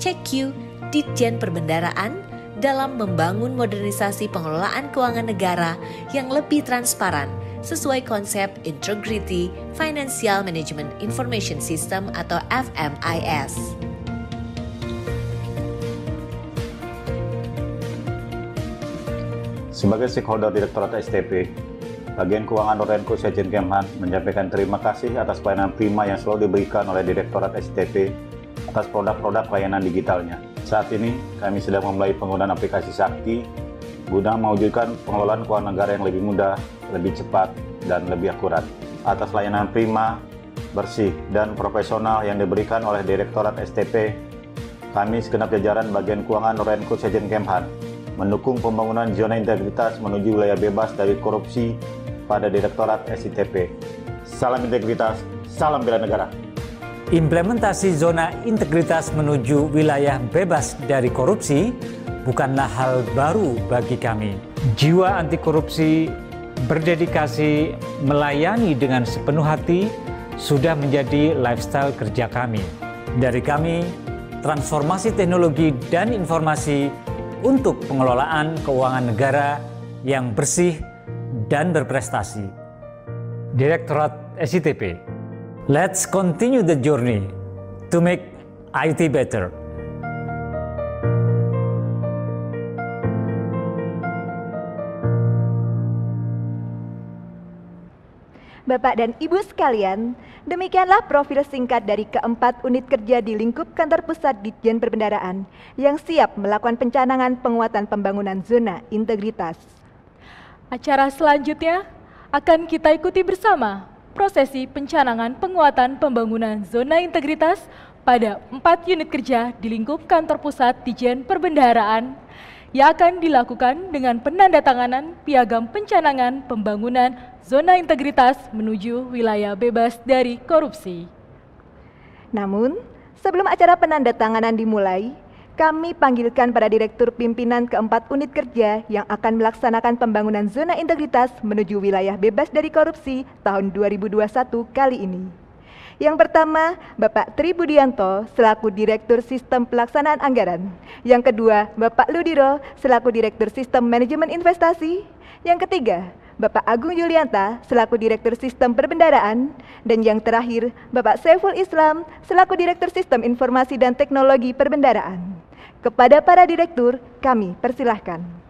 CQ, Ditjen Perbendaharaan dalam membangun modernisasi pengelolaan keuangan negara yang lebih transparan sesuai konsep Integrity Financial Management Information System atau FMIS. Sebagai stakeholder Direktorat SITP, Bagian Keuangan Norenco Sekjen Kemhan menyampaikan terima kasih atas pelayanan prima yang selalu diberikan oleh Direktorat SITP atas produk-produk layanan digitalnya. Saat ini, kami sedang memulai penggunaan aplikasi Sakti guna mewujudkan pengelolaan keuangan negara yang lebih mudah, lebih cepat, dan lebih akurat. Atas layanan prima, bersih, dan profesional yang diberikan oleh Direktorat SITP, kami segenap jajaran Bagian Keuangan Norenco Sekjen Kemhan mendukung pembangunan zona integritas menuju wilayah bebas dari korupsi pada Direktorat SITP. Salam integritas, Salam bela negara. Implementasi zona integritas menuju wilayah bebas dari korupsi bukanlah hal baru bagi kami. Jiwa anti korupsi berdedikasi melayani dengan sepenuh hati sudah menjadi lifestyle kerja kami. Dari kami, transformasi teknologi dan informasi untuk pengelolaan keuangan negara yang bersih dan berprestasi. Direktorat SITP, let's continue the journey to make IT better. Bapak dan Ibu sekalian, demikianlah profil singkat dari keempat unit kerja di lingkup kantor pusat Ditjen Perbendaharaan yang siap melakukan pencanangan penguatan pembangunan zona integritas. Acara selanjutnya akan kita ikuti bersama prosesi pencanangan penguatan pembangunan zona integritas pada 4 unit kerja di lingkup kantor pusat Ditjen Perbendaharaan yang akan dilakukan dengan penandatanganan piagam pencanangan pembangunan zona integritas menuju wilayah bebas dari korupsi. Namun, sebelum acara penandatanganan dimulai, kami panggilkan para direktur pimpinan keempat unit kerja yang akan melaksanakan pembangunan zona integritas menuju wilayah bebas dari korupsi tahun 2021 kali ini. Yang pertama, Bapak Tri Budianto selaku Direktur Sistem Pelaksanaan Anggaran. Yang kedua, Bapak Ludiro selaku Direktur Sistem Manajemen Investasi. Yang ketiga, Bapak Agung Yulianta selaku Direktur Sistem Perbendaharaan. Dan yang terakhir, Bapak Saiful Islam selaku Direktur Sistem Informasi dan Teknologi Perbendaharaan. Kepada para direktur, kami persilahkan.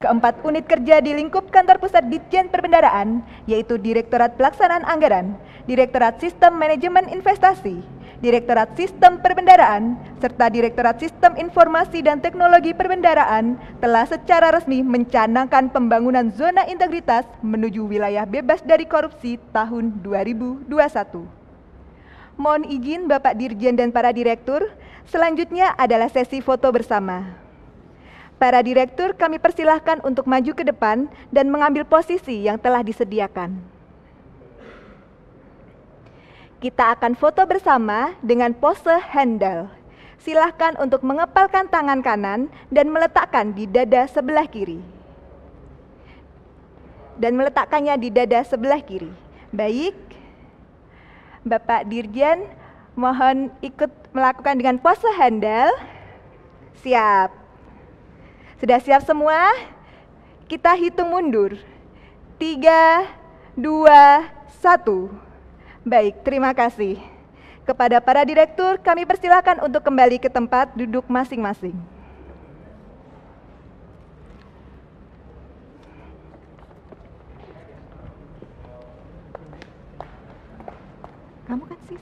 Keempat unit kerja di lingkup kantor pusat Ditjen Perbendaharaan, yaitu Direktorat Pelaksanaan Anggaran, Direktorat Sistem Manajemen Investasi, Direktorat Sistem Perbendaharaan, serta Direktorat Sistem Informasi dan Teknologi Perbendaharaan telah secara resmi mencanangkan pembangunan zona integritas menuju wilayah bebas dari korupsi tahun 2021. Mohon izin Bapak Dirjen dan para direktur, selanjutnya adalah sesi foto bersama. Para direktur kami persilahkan untuk maju ke depan dan mengambil posisi yang telah disediakan. Kita akan foto bersama dengan pose handle. Silahkan untuk mengepalkan tangan kanan dan meletakkan di dada sebelah kiri. Dan meletakkannya di dada sebelah kiri. Baik, Bapak Dirjen mohon ikut melakukan dengan pose handle. Siap. Sudah siap semua? Kita hitung mundur. 3, 2, 1. Baik, terima kasih. Kepada para direktur, kami persilakan untuk kembali ke tempat duduk masing-masing. Kamu kan sis?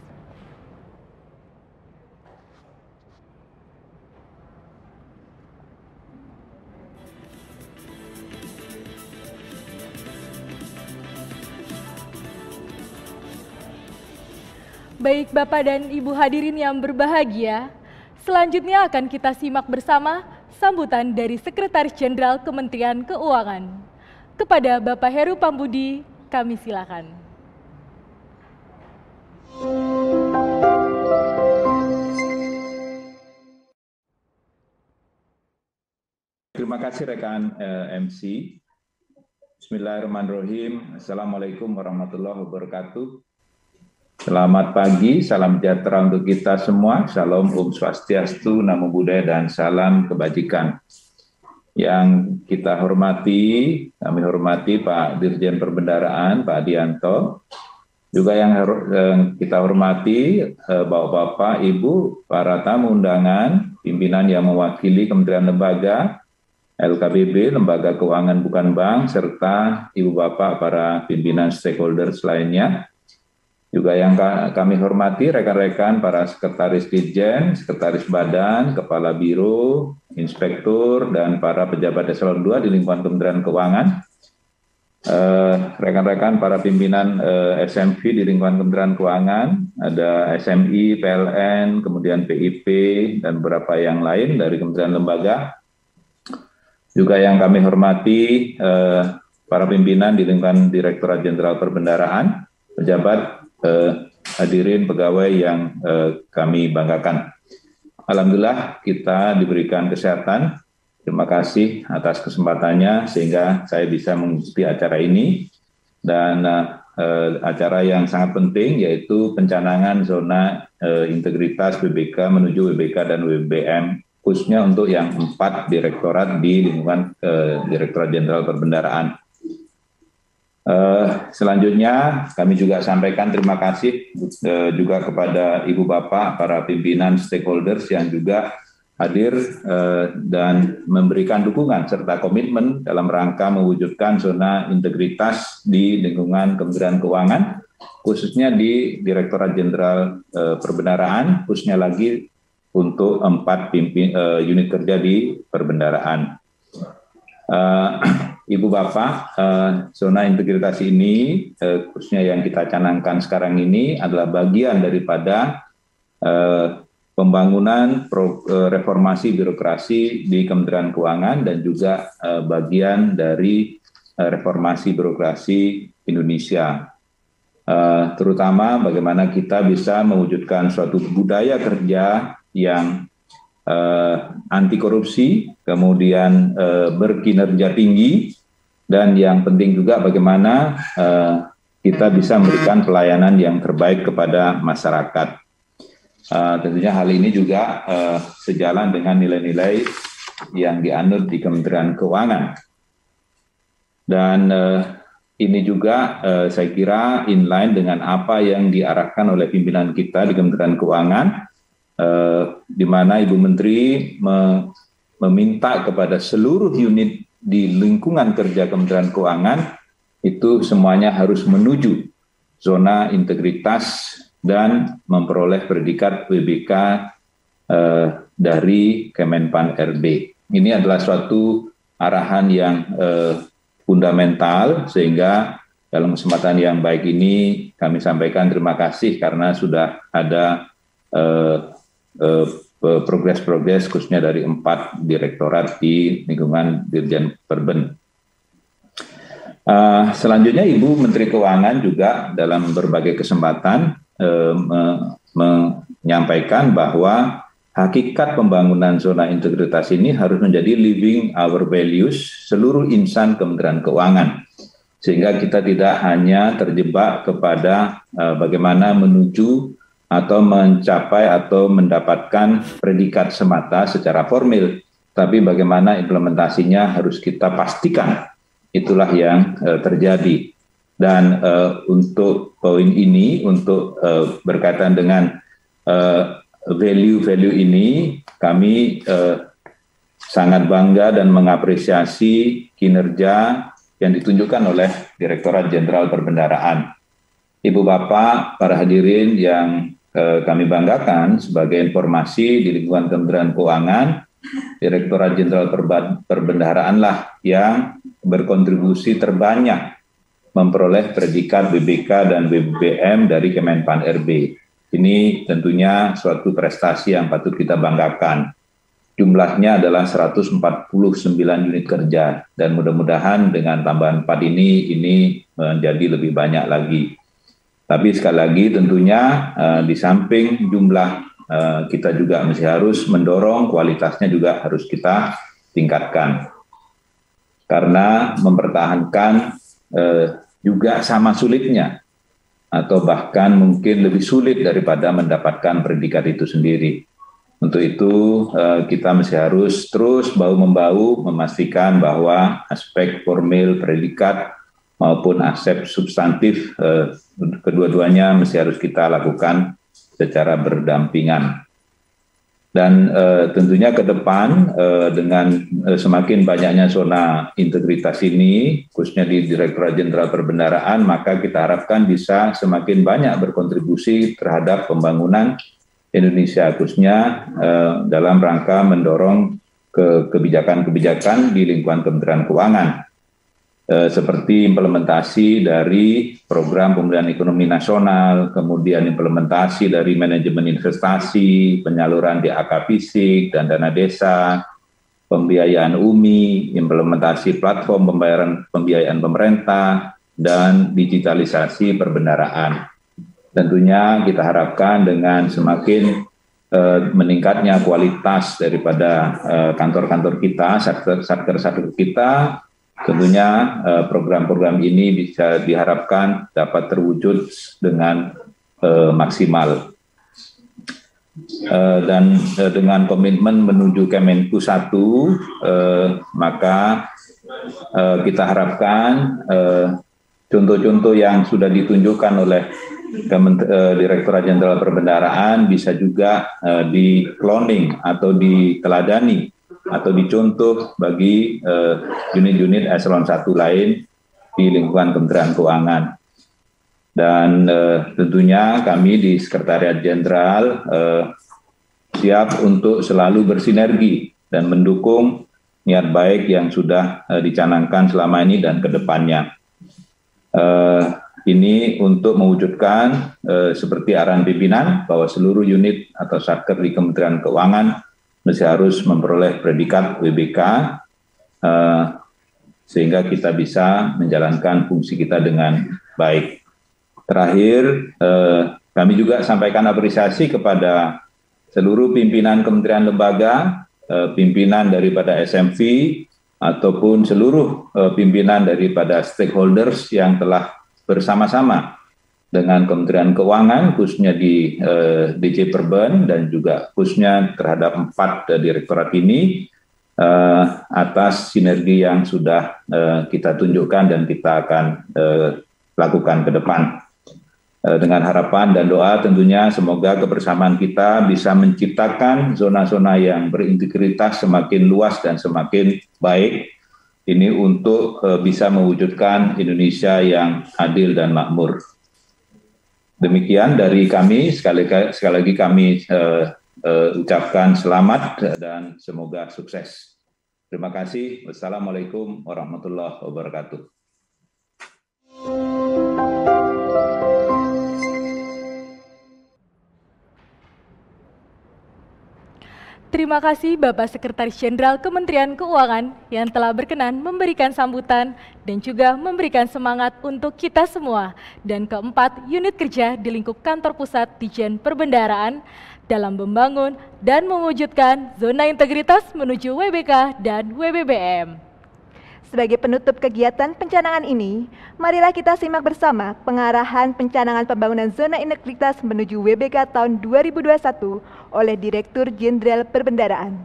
Baik Bapak dan Ibu hadirin yang berbahagia, selanjutnya akan kita simak bersama sambutan dari Sekretaris Jenderal Kementerian Keuangan. Kepada Bapak Heru Pambudi, kami silakan. Terima kasih rekan MC. Bismillahirrahmanirrahim. Assalamualaikum warahmatullahi wabarakatuh. Selamat pagi, salam sejahtera untuk kita semua. Shalom, Om Swastiastu, Namo Buddhaya, dan salam kebajikan. Yang kita hormati, kami hormati Pak Dirjen Perbendaharaan, Pak Dianto. Juga yang kita hormati Bapak-Bapak, Ibu, para tamu undangan, pimpinan yang mewakili Kementerian Lembaga, LKBB, Lembaga Keuangan Bukan Bank, serta Ibu Bapak para pimpinan stakeholders lainnya. Juga yang kami hormati rekan-rekan para sekretaris Ditjen, sekretaris badan, kepala biro, inspektur, dan para pejabat eselon 2 di lingkungan Kementerian Keuangan. Rekan-rekan para pimpinan SMV di lingkungan Kementerian Keuangan, ada SMI, PLN, kemudian PIP, dan beberapa yang lain dari kementerian lembaga. Juga yang kami hormati para pimpinan di lingkungan Direktorat Jenderal Perbendaharaan, pejabat, hadirin pegawai yang kami banggakan. Alhamdulillah kita diberikan kesehatan. Terima kasih atas kesempatannya sehingga saya bisa mengikuti acara ini. Dan acara yang sangat penting yaitu pencanangan zona integritas WBK menuju WBK dan WBM, khususnya untuk yang 4 direktorat di lingkungan Direktorat Jenderal Perbendaharaan. Selanjutnya kami juga sampaikan terima kasih juga kepada Ibu Bapak para pimpinan stakeholders yang juga hadir dan memberikan dukungan serta komitmen dalam rangka mewujudkan zona integritas di lingkungan Kementerian Keuangan, khususnya di Direktorat Jenderal Perbendaharaan, khususnya lagi untuk 4 unit kerja di perbendaharaan. Ibu Bapak, zona integritas ini, khususnya yang kita canangkan sekarang ini adalah bagian daripada pembangunan reformasi birokrasi di Kementerian Keuangan dan juga bagian dari reformasi birokrasi Indonesia. Terutama bagaimana kita bisa mewujudkan suatu budaya kerja yang anti korupsi, kemudian berkinerja tinggi, dan yang penting juga bagaimana kita bisa memberikan pelayanan yang terbaik kepada masyarakat. Tentunya hal ini juga sejalan dengan nilai-nilai yang dianut di Kementerian Keuangan. Dan ini juga saya kira inline dengan apa yang diarahkan oleh pimpinan kita di Kementerian Keuangan, di mana Ibu Menteri meminta kepada seluruh unit di lingkungan kerja Kementerian Keuangan itu semuanya harus menuju zona integritas dan memperoleh predikat WBK dari Kemenpan RB. Ini adalah suatu arahan yang fundamental, sehingga dalam kesempatan yang baik ini kami sampaikan terima kasih karena sudah ada progres-progres khususnya dari 4 direktorat di lingkungan Dirjen Perben. Selanjutnya Ibu Menteri Keuangan juga dalam berbagai kesempatan menyampaikan bahwa hakikat pembangunan zona integritas ini harus menjadi living our values seluruh insan Kementerian Keuangan, sehingga kita tidak hanya terjebak kepada bagaimana menuju atau mencapai atau mendapatkan predikat semata secara formil, tapi bagaimana implementasinya harus kita pastikan. Itulah yang terjadi. Dan untuk poin ini, untuk berkaitan dengan value-value ini, kami sangat bangga dan mengapresiasi kinerja yang ditunjukkan oleh Direktorat Jenderal Perbendaharaan. Ibu Bapak, para hadirin yang kami banggakan, sebagai informasi di lingkungan Kementerian Keuangan, Direktorat Jenderal Perbendaharaan-lah yang berkontribusi terbanyak memperoleh predikat WBK dan WBM dari Kemenpan RB. Ini tentunya suatu prestasi yang patut kita banggakan. Jumlahnya adalah 149 unit kerja, dan mudah-mudahan dengan tambahan 4 ini menjadi lebih banyak lagi. Tapi sekali lagi tentunya di samping jumlah kita juga masih harus mendorong kualitasnya juga harus kita tingkatkan. Karena mempertahankan juga sama sulitnya atau bahkan mungkin lebih sulit daripada mendapatkan predikat itu sendiri. Untuk itu kita masih harus terus bahu-membahu memastikan bahwa aspek formil predikat maupun aspek substantif kedua-duanya masih harus kita lakukan secara berdampingan. Dan tentunya ke depan dengan semakin banyaknya zona integritas ini, khususnya di Direktorat Jenderal Perbendaharaan, maka kita harapkan bisa semakin banyak berkontribusi terhadap pembangunan Indonesia, khususnya dalam rangka mendorong kebijakan-kebijakan di lingkungan Kementerian Keuangan. Seperti implementasi dari program pemulihan ekonomi nasional, kemudian implementasi dari manajemen investasi, penyaluran DAK fisik dan dana desa, pembiayaan UMI, implementasi platform pembiayaan pemerintah, dan digitalisasi perbendaharaan. Tentunya kita harapkan dengan semakin meningkatnya kualitas daripada kantor-kantor kita, satker-satker kita, tentunya program-program ini bisa diharapkan dapat terwujud dengan maksimal. Dan dengan komitmen menuju Kemenku 1, maka kita harapkan contoh-contoh yang sudah ditunjukkan oleh Direktorat Jenderal Perbendaharaan bisa juga di-cloning atau diteladani atau dicontoh bagi unit-unit eselon 1 lain di lingkungan Kementerian Keuangan. Dan tentunya kami di Sekretariat Jenderal siap untuk selalu bersinergi dan mendukung niat baik yang sudah dicanangkan selama ini dan ke depannya. Ini untuk mewujudkan seperti arahan pimpinan bahwa seluruh unit atau satker di Kementerian Keuangan mesti harus memperoleh predikat WBK sehingga kita bisa menjalankan fungsi kita dengan baik. Terakhir, kami juga sampaikan apresiasi kepada seluruh pimpinan kementerian lembaga, pimpinan daripada SMV, ataupun seluruh pimpinan daripada stakeholders yang telah bersama-sama dengan Kementerian Keuangan, khususnya di DJ Perben dan juga khususnya terhadap 4 direktorat ini atas sinergi yang sudah kita tunjukkan dan kita akan lakukan ke depan. Dengan harapan dan doa tentunya semoga kebersamaan kita bisa menciptakan zona-zona yang berintegritas semakin luas dan semakin baik. Ini untuk bisa mewujudkan Indonesia yang adil dan makmur. Demikian dari kami, sekali lagi kami ucapkan selamat dan semoga sukses. Terima kasih. Wassalamualaikum warahmatullahi wabarakatuh. Terima kasih Bapak Sekretaris Jenderal Kementerian Keuangan yang telah berkenan memberikan sambutan dan juga memberikan semangat untuk kita semua dan keempat unit kerja di lingkup kantor pusat Ditjen Perbendaharaan dalam membangun dan mewujudkan zona integritas menuju WBK dan WBBM. Sebagai penutup kegiatan pencanangan ini, marilah kita simak bersama pengarahan pencanangan pembangunan zona integritas menuju WBK tahun 2021 oleh Direktur Jenderal Perbendaharaan.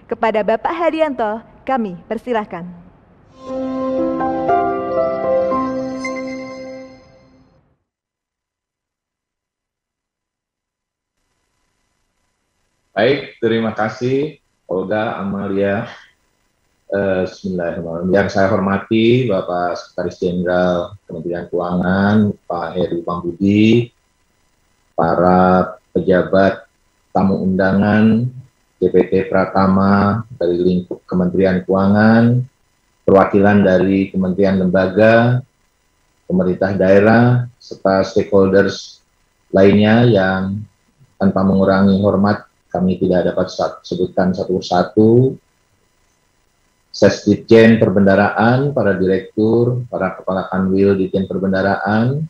Kepada Bapak Hadianto, kami persilahkan. Baik, terima kasih Olga Amalia. Bismillahirrahmanirrahim. Yang saya hormati Bapak Sekretaris Jenderal Kementerian Keuangan, Pak Heru Pambudi, para pejabat tamu undangan, GPT Pratama dari lingkup Kementerian Keuangan, perwakilan dari kementerian lembaga, pemerintah daerah, serta stakeholders lainnya yang tanpa mengurangi hormat kami tidak dapat sebutkan satu persatu. Sesditjen Perbendaharaan, para direktur, para kepala kanwil Ditjen Perbendaharaan,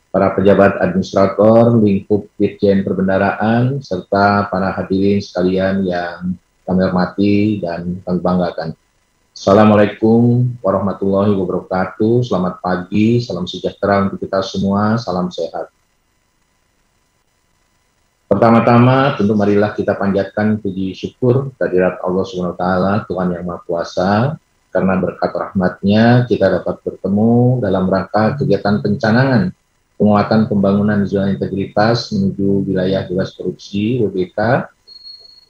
para pejabat administrator lingkup Ditjen Perbendaharaan, serta para hadirin sekalian yang kami hormati dan kami banggakan. Assalamualaikum warahmatullahi wabarakatuh, selamat pagi, salam sejahtera untuk kita semua, salam sehat. Pertama-tama, tentu marilah kita panjatkan puji syukur kehadirat Allah SWT, Tuhan yang Maha Kuasa, karena berkat rahmat-Nya kita dapat bertemu dalam rangka kegiatan pencanangan penguatan pembangunan zona integritas menuju wilayah bebas korupsi WBK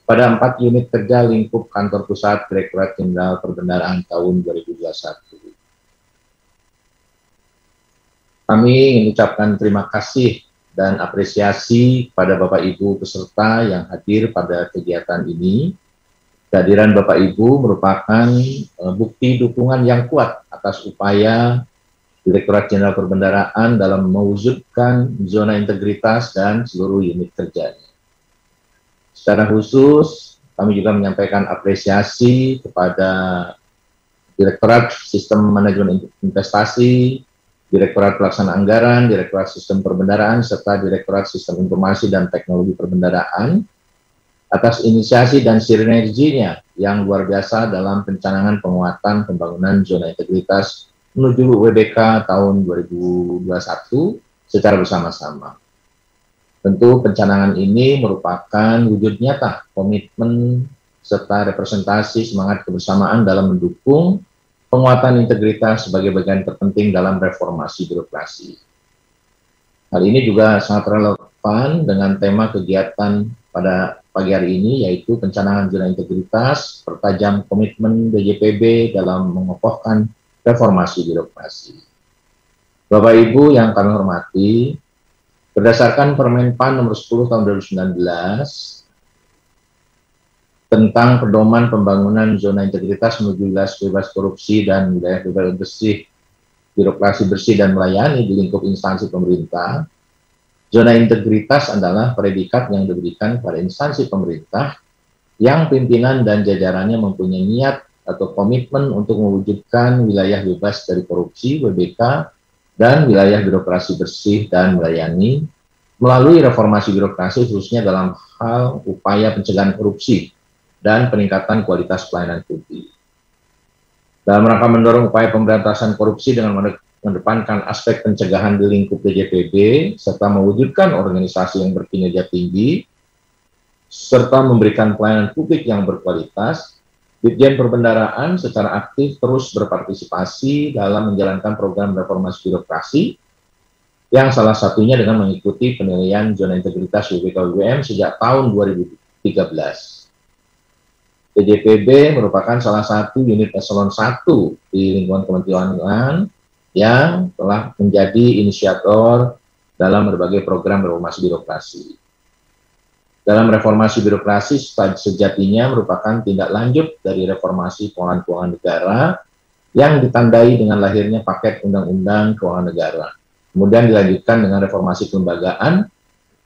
pada 4 unit kerja lingkup kantor pusat Direktorat Jenderal Perbendaharaan tahun 2021. Kami ingin ucapkan terima kasih dan apresiasi pada Bapak Ibu peserta yang hadir pada kegiatan ini. Kehadiran Bapak Ibu merupakan bukti dukungan yang kuat atas upaya Direktorat Jenderal Perbendaharaan dalam mewujudkan zona integritas dan seluruh unit kerjanya. Secara khusus, kami juga menyampaikan apresiasi kepada Direktorat Sistem Manajemen Investasi, Direktorat Pelaksana Anggaran, Direktorat Sistem Perbendaharaan, serta Direktorat Sistem Informasi dan Teknologi Perbendaharaan atas inisiasi dan sinerginya yang luar biasa dalam pencanangan penguatan pembangunan zona integritas menuju WBK tahun 2021 secara bersama-sama. Tentu pencanangan ini merupakan wujud nyata komitmen serta representasi semangat kebersamaan dalam mendukung penguatan integritas sebagai bagian terpenting dalam reformasi birokrasi. Hal ini juga sangat relevan dengan tema kegiatan pada pagi hari ini, yaitu pencanangan zona integritas, pertajam komitmen DJPB dalam mengokohkan reformasi birokrasi. Bapak Ibu yang kami hormati, berdasarkan Permenpan nomor 10 tahun 2019 tentang pedoman pembangunan zona integritas menuju wilayah bebas korupsi dan wilayah bebas bersih, birokrasi bersih dan melayani di lingkup instansi pemerintah, zona integritas adalah predikat yang diberikan pada instansi pemerintah yang pimpinan dan jajarannya mempunyai niat atau komitmen untuk mewujudkan wilayah bebas dari korupsi, WBK, dan wilayah birokrasi bersih dan melayani melalui reformasi birokrasi khususnya dalam hal upaya pencegahan korupsi dan peningkatan kualitas pelayanan publik. Dalam rangka mendorong upaya pemberantasan korupsi dengan mengedepankan aspek pencegahan di lingkup DJPB serta mewujudkan organisasi yang berkinerja tinggi serta memberikan pelayanan publik yang berkualitas, Ditjen Perbendaharaan secara aktif terus berpartisipasi dalam menjalankan program reformasi birokrasi yang salah satunya dengan mengikuti penilaian zona integritas WBK-WBM sejak tahun 2013. DJPB merupakan salah satu unit eselon 1 di lingkungan Kementerian Keuangan yang telah menjadi inisiator dalam berbagai program reformasi birokrasi. Dalam reformasi birokrasi sejatinya merupakan tindak lanjut dari reformasi pengelolaan keuangan negara yang ditandai dengan lahirnya paket Undang-Undang Keuangan Negara. Kemudian dilanjutkan dengan reformasi kelembagaan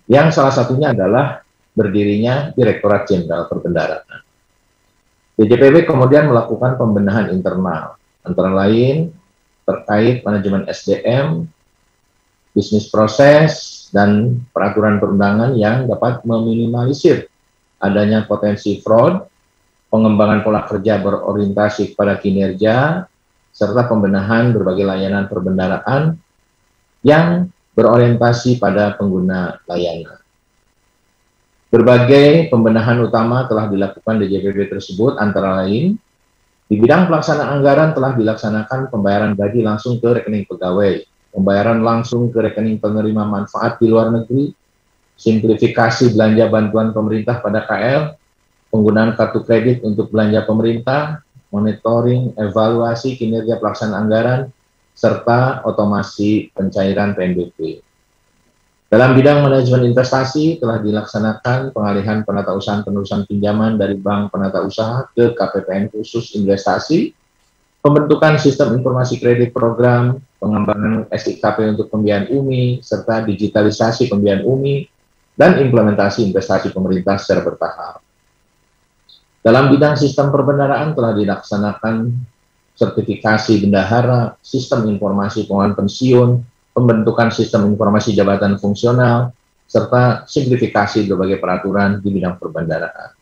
yang salah satunya adalah berdirinya Direktorat Jenderal Perbendaharaan. DJPB kemudian melakukan pembenahan internal, antara lain terkait manajemen SDM, bisnis proses, dan peraturan perundangan yang dapat meminimalisir adanya potensi fraud, pengembangan pola kerja berorientasi kepada kinerja, serta pembenahan berbagai layanan perbendaharaan yang berorientasi pada pengguna layanan. Berbagai pembenahan utama telah dilakukan DJPB tersebut, antara lain di bidang pelaksanaan anggaran telah dilaksanakan pembayaran gaji langsung ke rekening pegawai, pembayaran langsung ke rekening penerima manfaat di luar negeri, simplifikasi belanja bantuan pemerintah pada KL, penggunaan kartu kredit untuk belanja pemerintah, monitoring, evaluasi kinerja pelaksanaan anggaran, serta otomasi pencairan PNBP. Dalam bidang manajemen investasi telah dilaksanakan pengalihan penatausahaan penerusan pinjaman dari Bank Penata Usaha ke KPPN khusus investasi, pembentukan sistem informasi kredit program, pengembangan SIKP untuk pembiayaan UMI, serta digitalisasi pembiayaan UMI, dan implementasi investasi pemerintah secara bertahap. Dalam bidang sistem perbendaharaan telah dilaksanakan sertifikasi bendahara, sistem informasi keuangan pensiun, pembentukan sistem informasi jabatan fungsional, serta simplifikasi berbagai peraturan di bidang perbendaharaan.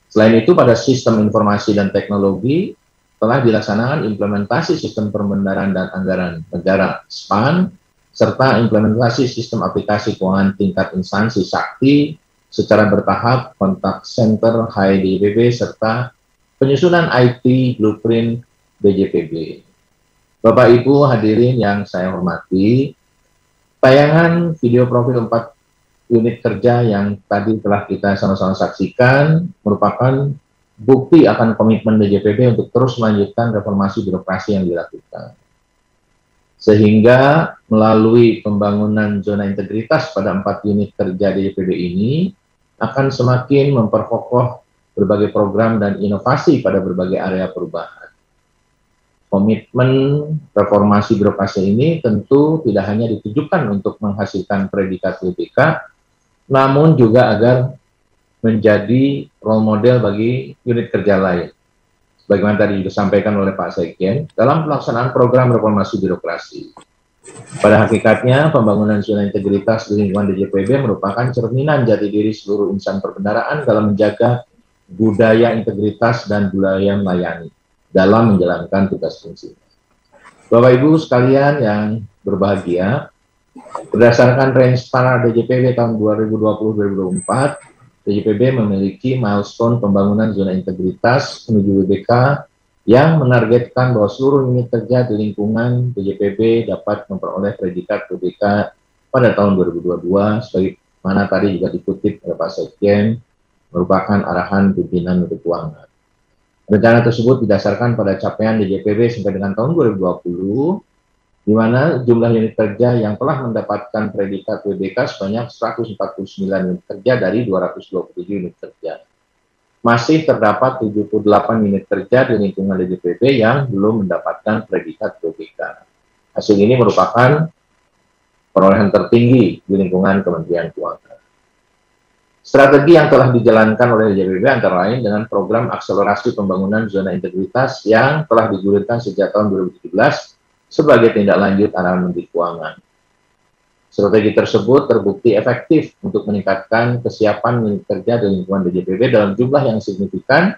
Selain itu, pada sistem informasi dan teknologi, telah dilaksanakan implementasi sistem perbendaharaan dan anggaran negara SPAN, serta implementasi sistem aplikasi keuangan tingkat instansi SAKTI secara bertahap, kontak center HDJPB, serta penyusunan IT blueprint DJPB. Bapak Ibu hadirin yang saya hormati, tayangan video profil 4 unit kerja yang tadi telah kita sama-sama saksikan merupakan bukti akan komitmen DJPB untuk terus melanjutkan reformasi birokrasi yang dilakukan. Sehingga melalui pembangunan zona integritas pada 4 unit kerja DJPB ini akan semakin memperkokoh berbagai program dan inovasi pada berbagai area perubahan. Komitmen reformasi birokrasi ini tentu tidak hanya ditujukan untuk menghasilkan predikat WBK, namun juga agar menjadi role model bagi unit kerja lain. Bagaimana tadi disampaikan oleh Pak Sekjen, dalam pelaksanaan program reformasi birokrasi. Pada hakikatnya, pembangunan zona integritas di lingkungan DJPB merupakan cerminan jati diri seluruh insan perbendaharaan dalam menjaga budaya integritas dan budaya melayani dalam menjalankan tugas fungsi. Bapak Ibu sekalian yang berbahagia, berdasarkan range standar DJPB tahun 2020-2024, DJPB memiliki milestone pembangunan zona integritas menuju WBK yang menargetkan bahwa seluruh unit kerja di lingkungan DJPB dapat memperoleh predikat WBK pada tahun 2022, sebagaimana tadi juga dikutip oleh Pak Sekjen, merupakan arahan pimpinan Menteri Keuangan. Rencana tersebut didasarkan pada capaian DJPB sampai dengan tahun 2020, di mana jumlah unit kerja yang telah mendapatkan predikat WBK sebanyak 149 unit kerja dari 227 unit kerja. Masih terdapat 78 unit kerja di lingkungan DJPB yang belum mendapatkan predikat WBK. Hasil ini merupakan perolehan tertinggi di lingkungan Kementerian Keuangan. Strategi yang telah dijalankan oleh DJPB antara lain dengan program akselerasi pembangunan zona integritas yang telah digulirkan sejak tahun 2017 sebagai tindak lanjut arahan Menteri Keuangan. Strategi tersebut terbukti efektif untuk meningkatkan kesiapan unit kerja di lingkungan DJPB dalam jumlah yang signifikan,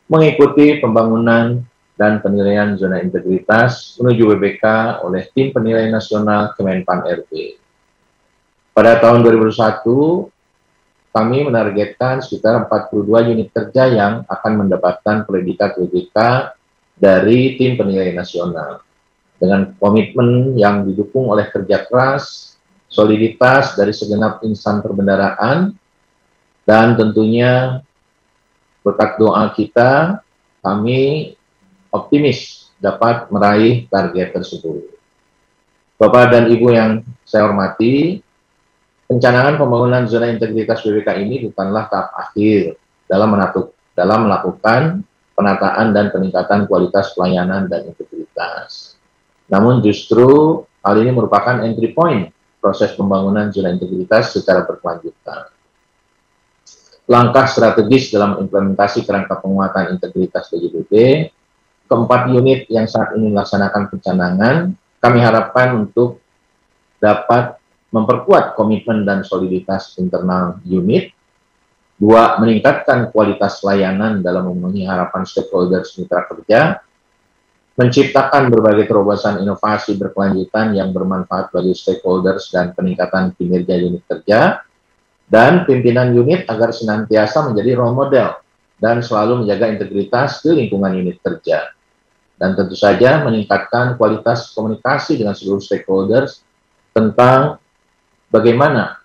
mengikuti pembangunan dan penilaian zona integritas menuju WBK oleh tim penilai nasional Kemenpan RB. Pada tahun 2021, kami menargetkan sekitar 42 unit kerja yang akan mendapatkan predikat WBK dari tim penilai nasional. Dengan komitmen yang didukung oleh kerja keras, soliditas dari segenap insan perbendaharaan, dan tentunya berkat doa kita, kami optimis dapat meraih target tersebut. Bapak dan Ibu yang saya hormati, pencanangan pembangunan zona integritas WBK ini bukanlah tahap akhir dalam melakukan penataan dan peningkatan kualitas pelayanan dan integritas. Namun justru hal ini merupakan entry point proses pembangunan zona integritas secara berkelanjutan. Langkah strategis dalam implementasi kerangka penguatan integritas DJPB, keempat unit yang saat ini melaksanakan pencanangan, kami harapkan untuk dapat memperkuat komitmen dan soliditas internal unit. 2. Meningkatkan kualitas layanan dalam memenuhi harapan stakeholders mitra kerja. Menciptakan berbagai terobosan inovasi berkelanjutan yang bermanfaat bagi stakeholders dan peningkatan kinerja unit kerja. Dan pimpinan unit agar senantiasa menjadi role model dan selalu menjaga integritas di lingkungan unit kerja. Dan tentu saja meningkatkan kualitas komunikasi dengan seluruh stakeholders tentang bagaimana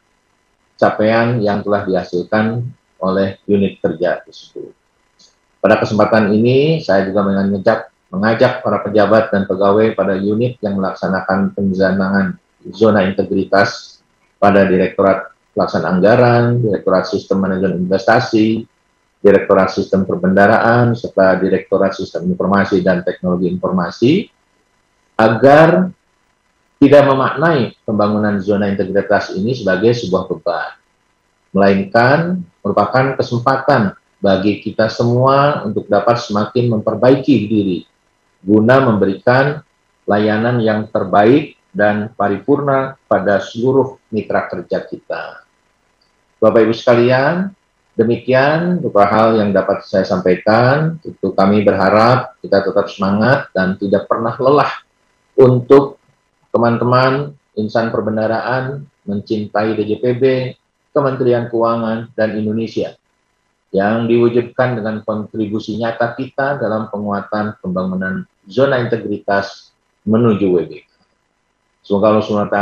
capaian yang telah dihasilkan oleh unit kerja tersebut. Pada kesempatan ini, saya juga mengajak para pejabat dan pegawai pada unit yang melaksanakan pencanangan zona integritas pada Direktorat Pelaksanaan Anggaran, Direktorat Sistem Manajemen Investasi, Direktorat Sistem Perbendaharaan, serta Direktorat Sistem Informasi dan Teknologi Informasi, agar tidak memaknai pembangunan zona integritas ini sebagai sebuah beban, melainkan merupakan kesempatan bagi kita semua untuk dapat semakin memperbaiki diri, guna memberikan layanan yang terbaik dan paripurna pada seluruh mitra kerja kita. Bapak Ibu sekalian, demikian beberapa hal yang dapat saya sampaikan. Itu kami berharap kita tetap semangat dan tidak pernah lelah untuk teman-teman insan perbendaharaan mencintai DJPB, Kementerian Keuangan, dan Indonesia yang diwujudkan dengan kontribusi nyata kita dalam penguatan pembangunan zona integritas menuju WBK. Semoga Allah SWT,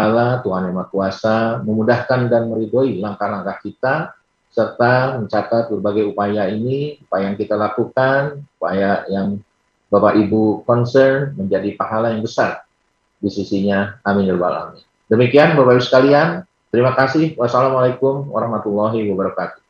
Tuhan Yang Maha Kuasa, memudahkan dan meridhoi langkah-langkah kita, serta mencatat berbagai upaya ini, upaya yang kita lakukan, upaya yang Bapak Ibu concern menjadi pahala yang besar di sisinya. Amin ya rabbal alamin. Demikian Bapak Ibu sekalian, terima kasih. Wassalamualaikum warahmatullahi wabarakatuh.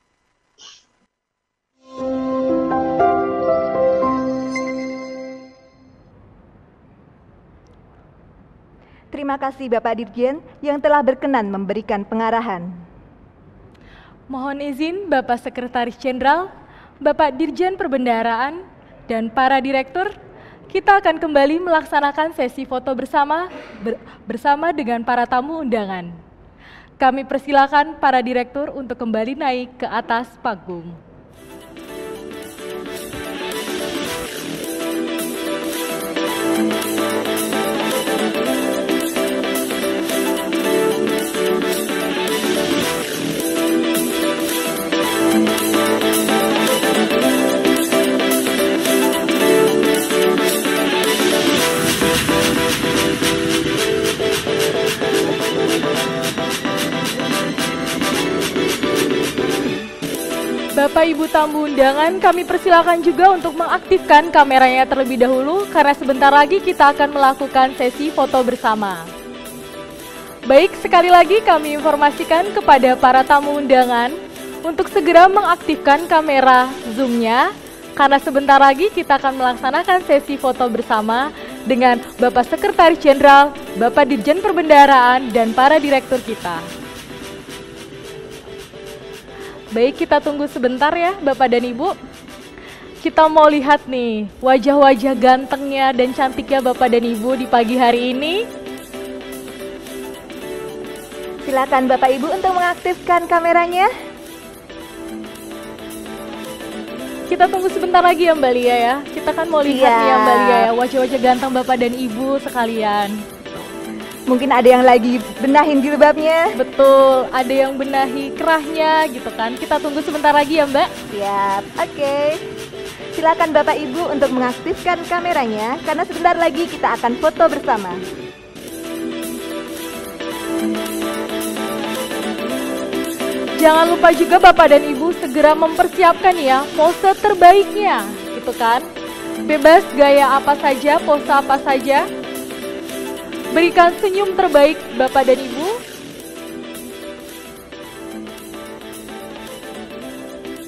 Terima kasih Bapak Dirjen yang telah berkenan memberikan pengarahan. Mohon izin Bapak Sekretaris Jenderal, Bapak Dirjen Perbendaharaan, dan para direktur, kita akan kembali melaksanakan sesi foto bersama dengan para tamu undangan. Kami persilakan para direktur untuk kembali naik ke atas panggung. Bapak Ibu tamu undangan, kami persilakan juga untuk mengaktifkan kameranya terlebih dahulu karena sebentar lagi kita akan melakukan sesi foto bersama. Baik, sekali lagi kami informasikan kepada para tamu undangan untuk segera mengaktifkan kamera Zoom-nya karena sebentar lagi kita akan melaksanakan sesi foto bersama dengan Bapak Sekretaris Jenderal, Bapak Dirjen Perbendaharaan, dan para direktur kita. Baik, kita tunggu sebentar ya Bapak dan Ibu. Kita mau lihat nih wajah-wajah gantengnya dan cantiknya Bapak dan Ibu di pagi hari ini. Silakan Bapak Ibu untuk mengaktifkan kameranya. Kita tunggu sebentar lagi ya Mbak Lia ya. Kita kan mau lihat nih ya Mbak Lia ya, wajah-wajah ganteng Bapak dan Ibu sekalian. Mungkin ada yang lagi benahin jilbabnya. Betul, ada yang benahi kerahnya gitu kan. Kita tunggu sebentar lagi ya Mbak. Siap, oke. Silakan Bapak Ibu untuk mengaktifkan kameranya karena sebentar lagi kita akan foto bersama. Jangan lupa juga Bapak dan Ibu segera mempersiapkan ya pose terbaiknya gitu kan. Bebas gaya apa saja, pose apa saja. Berikan senyum terbaik Bapak dan Ibu.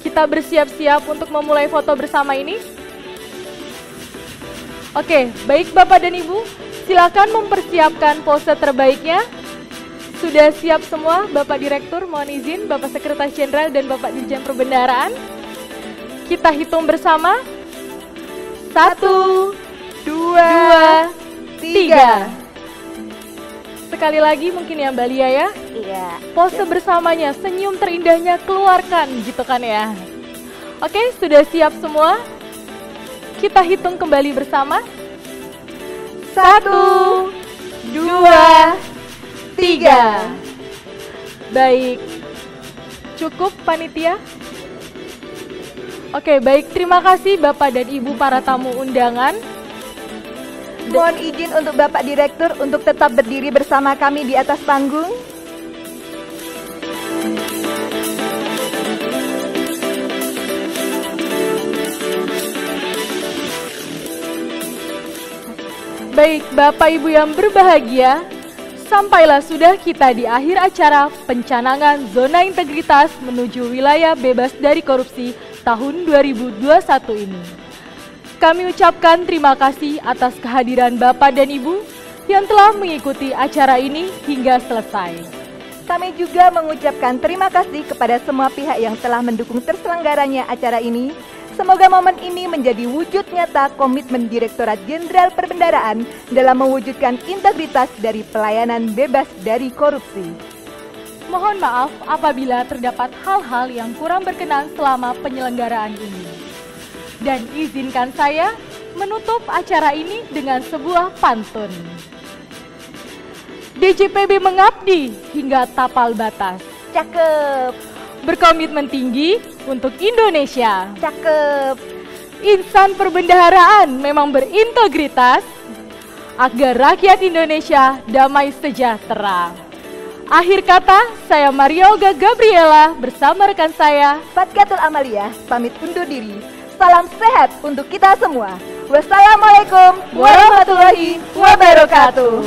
Kita bersiap-siap untuk memulai foto bersama ini. Oke, baik Bapak dan Ibu, silakan mempersiapkan pose terbaiknya. Sudah siap semua Bapak Direktur, mohon izin Bapak Sekretaris Jenderal dan Bapak Dirjen Perbendaharaan. Kita hitung bersama. 1, 2, 3. Sekali lagi mungkin ya Mbak Lia ya. Iya. Pose bersamanya, senyum terindahnya keluarkan gitu kan ya. Oke, sudah siap semua? Kita hitung kembali bersama. 1, 2, 3. Baik. Cukup panitia? Oke, baik. Terima kasih Bapak dan Ibu para tamu undangan. Mohon izin untuk Bapak Direktur untuk tetap berdiri bersama kami di atas panggung. Baik, Bapak Ibu yang berbahagia, sampailah sudah kita di akhir acara pencanangan Zona Integritas menuju Wilayah Bebas dari Korupsi tahun 2021 ini. Kami ucapkan terima kasih atas kehadiran Bapak dan Ibu yang telah mengikuti acara ini hingga selesai. Kami juga mengucapkan terima kasih kepada semua pihak yang telah mendukung terselenggaranya acara ini. Semoga momen ini menjadi wujud nyata komitmen Direktorat Jenderal Perbendaharaan dalam mewujudkan integritas dari pelayanan bebas dari korupsi. Mohon maaf apabila terdapat hal-hal yang kurang berkenan selama penyelenggaraan ini. Dan izinkan saya menutup acara ini dengan sebuah pantun. DJPB mengabdi hingga tapal batas. Cakep. Berkomitmen tinggi untuk Indonesia. Cakep. Insan perbendaharaan memang berintegritas. agar rakyat Indonesia damai sejahtera. Akhir kata, saya Marioga Gabriela bersama rekan saya Fatkatul Amalia pamit undur diri. Salam sehat untuk kita semua. Wassalamualaikum warahmatullahi wabarakatuh.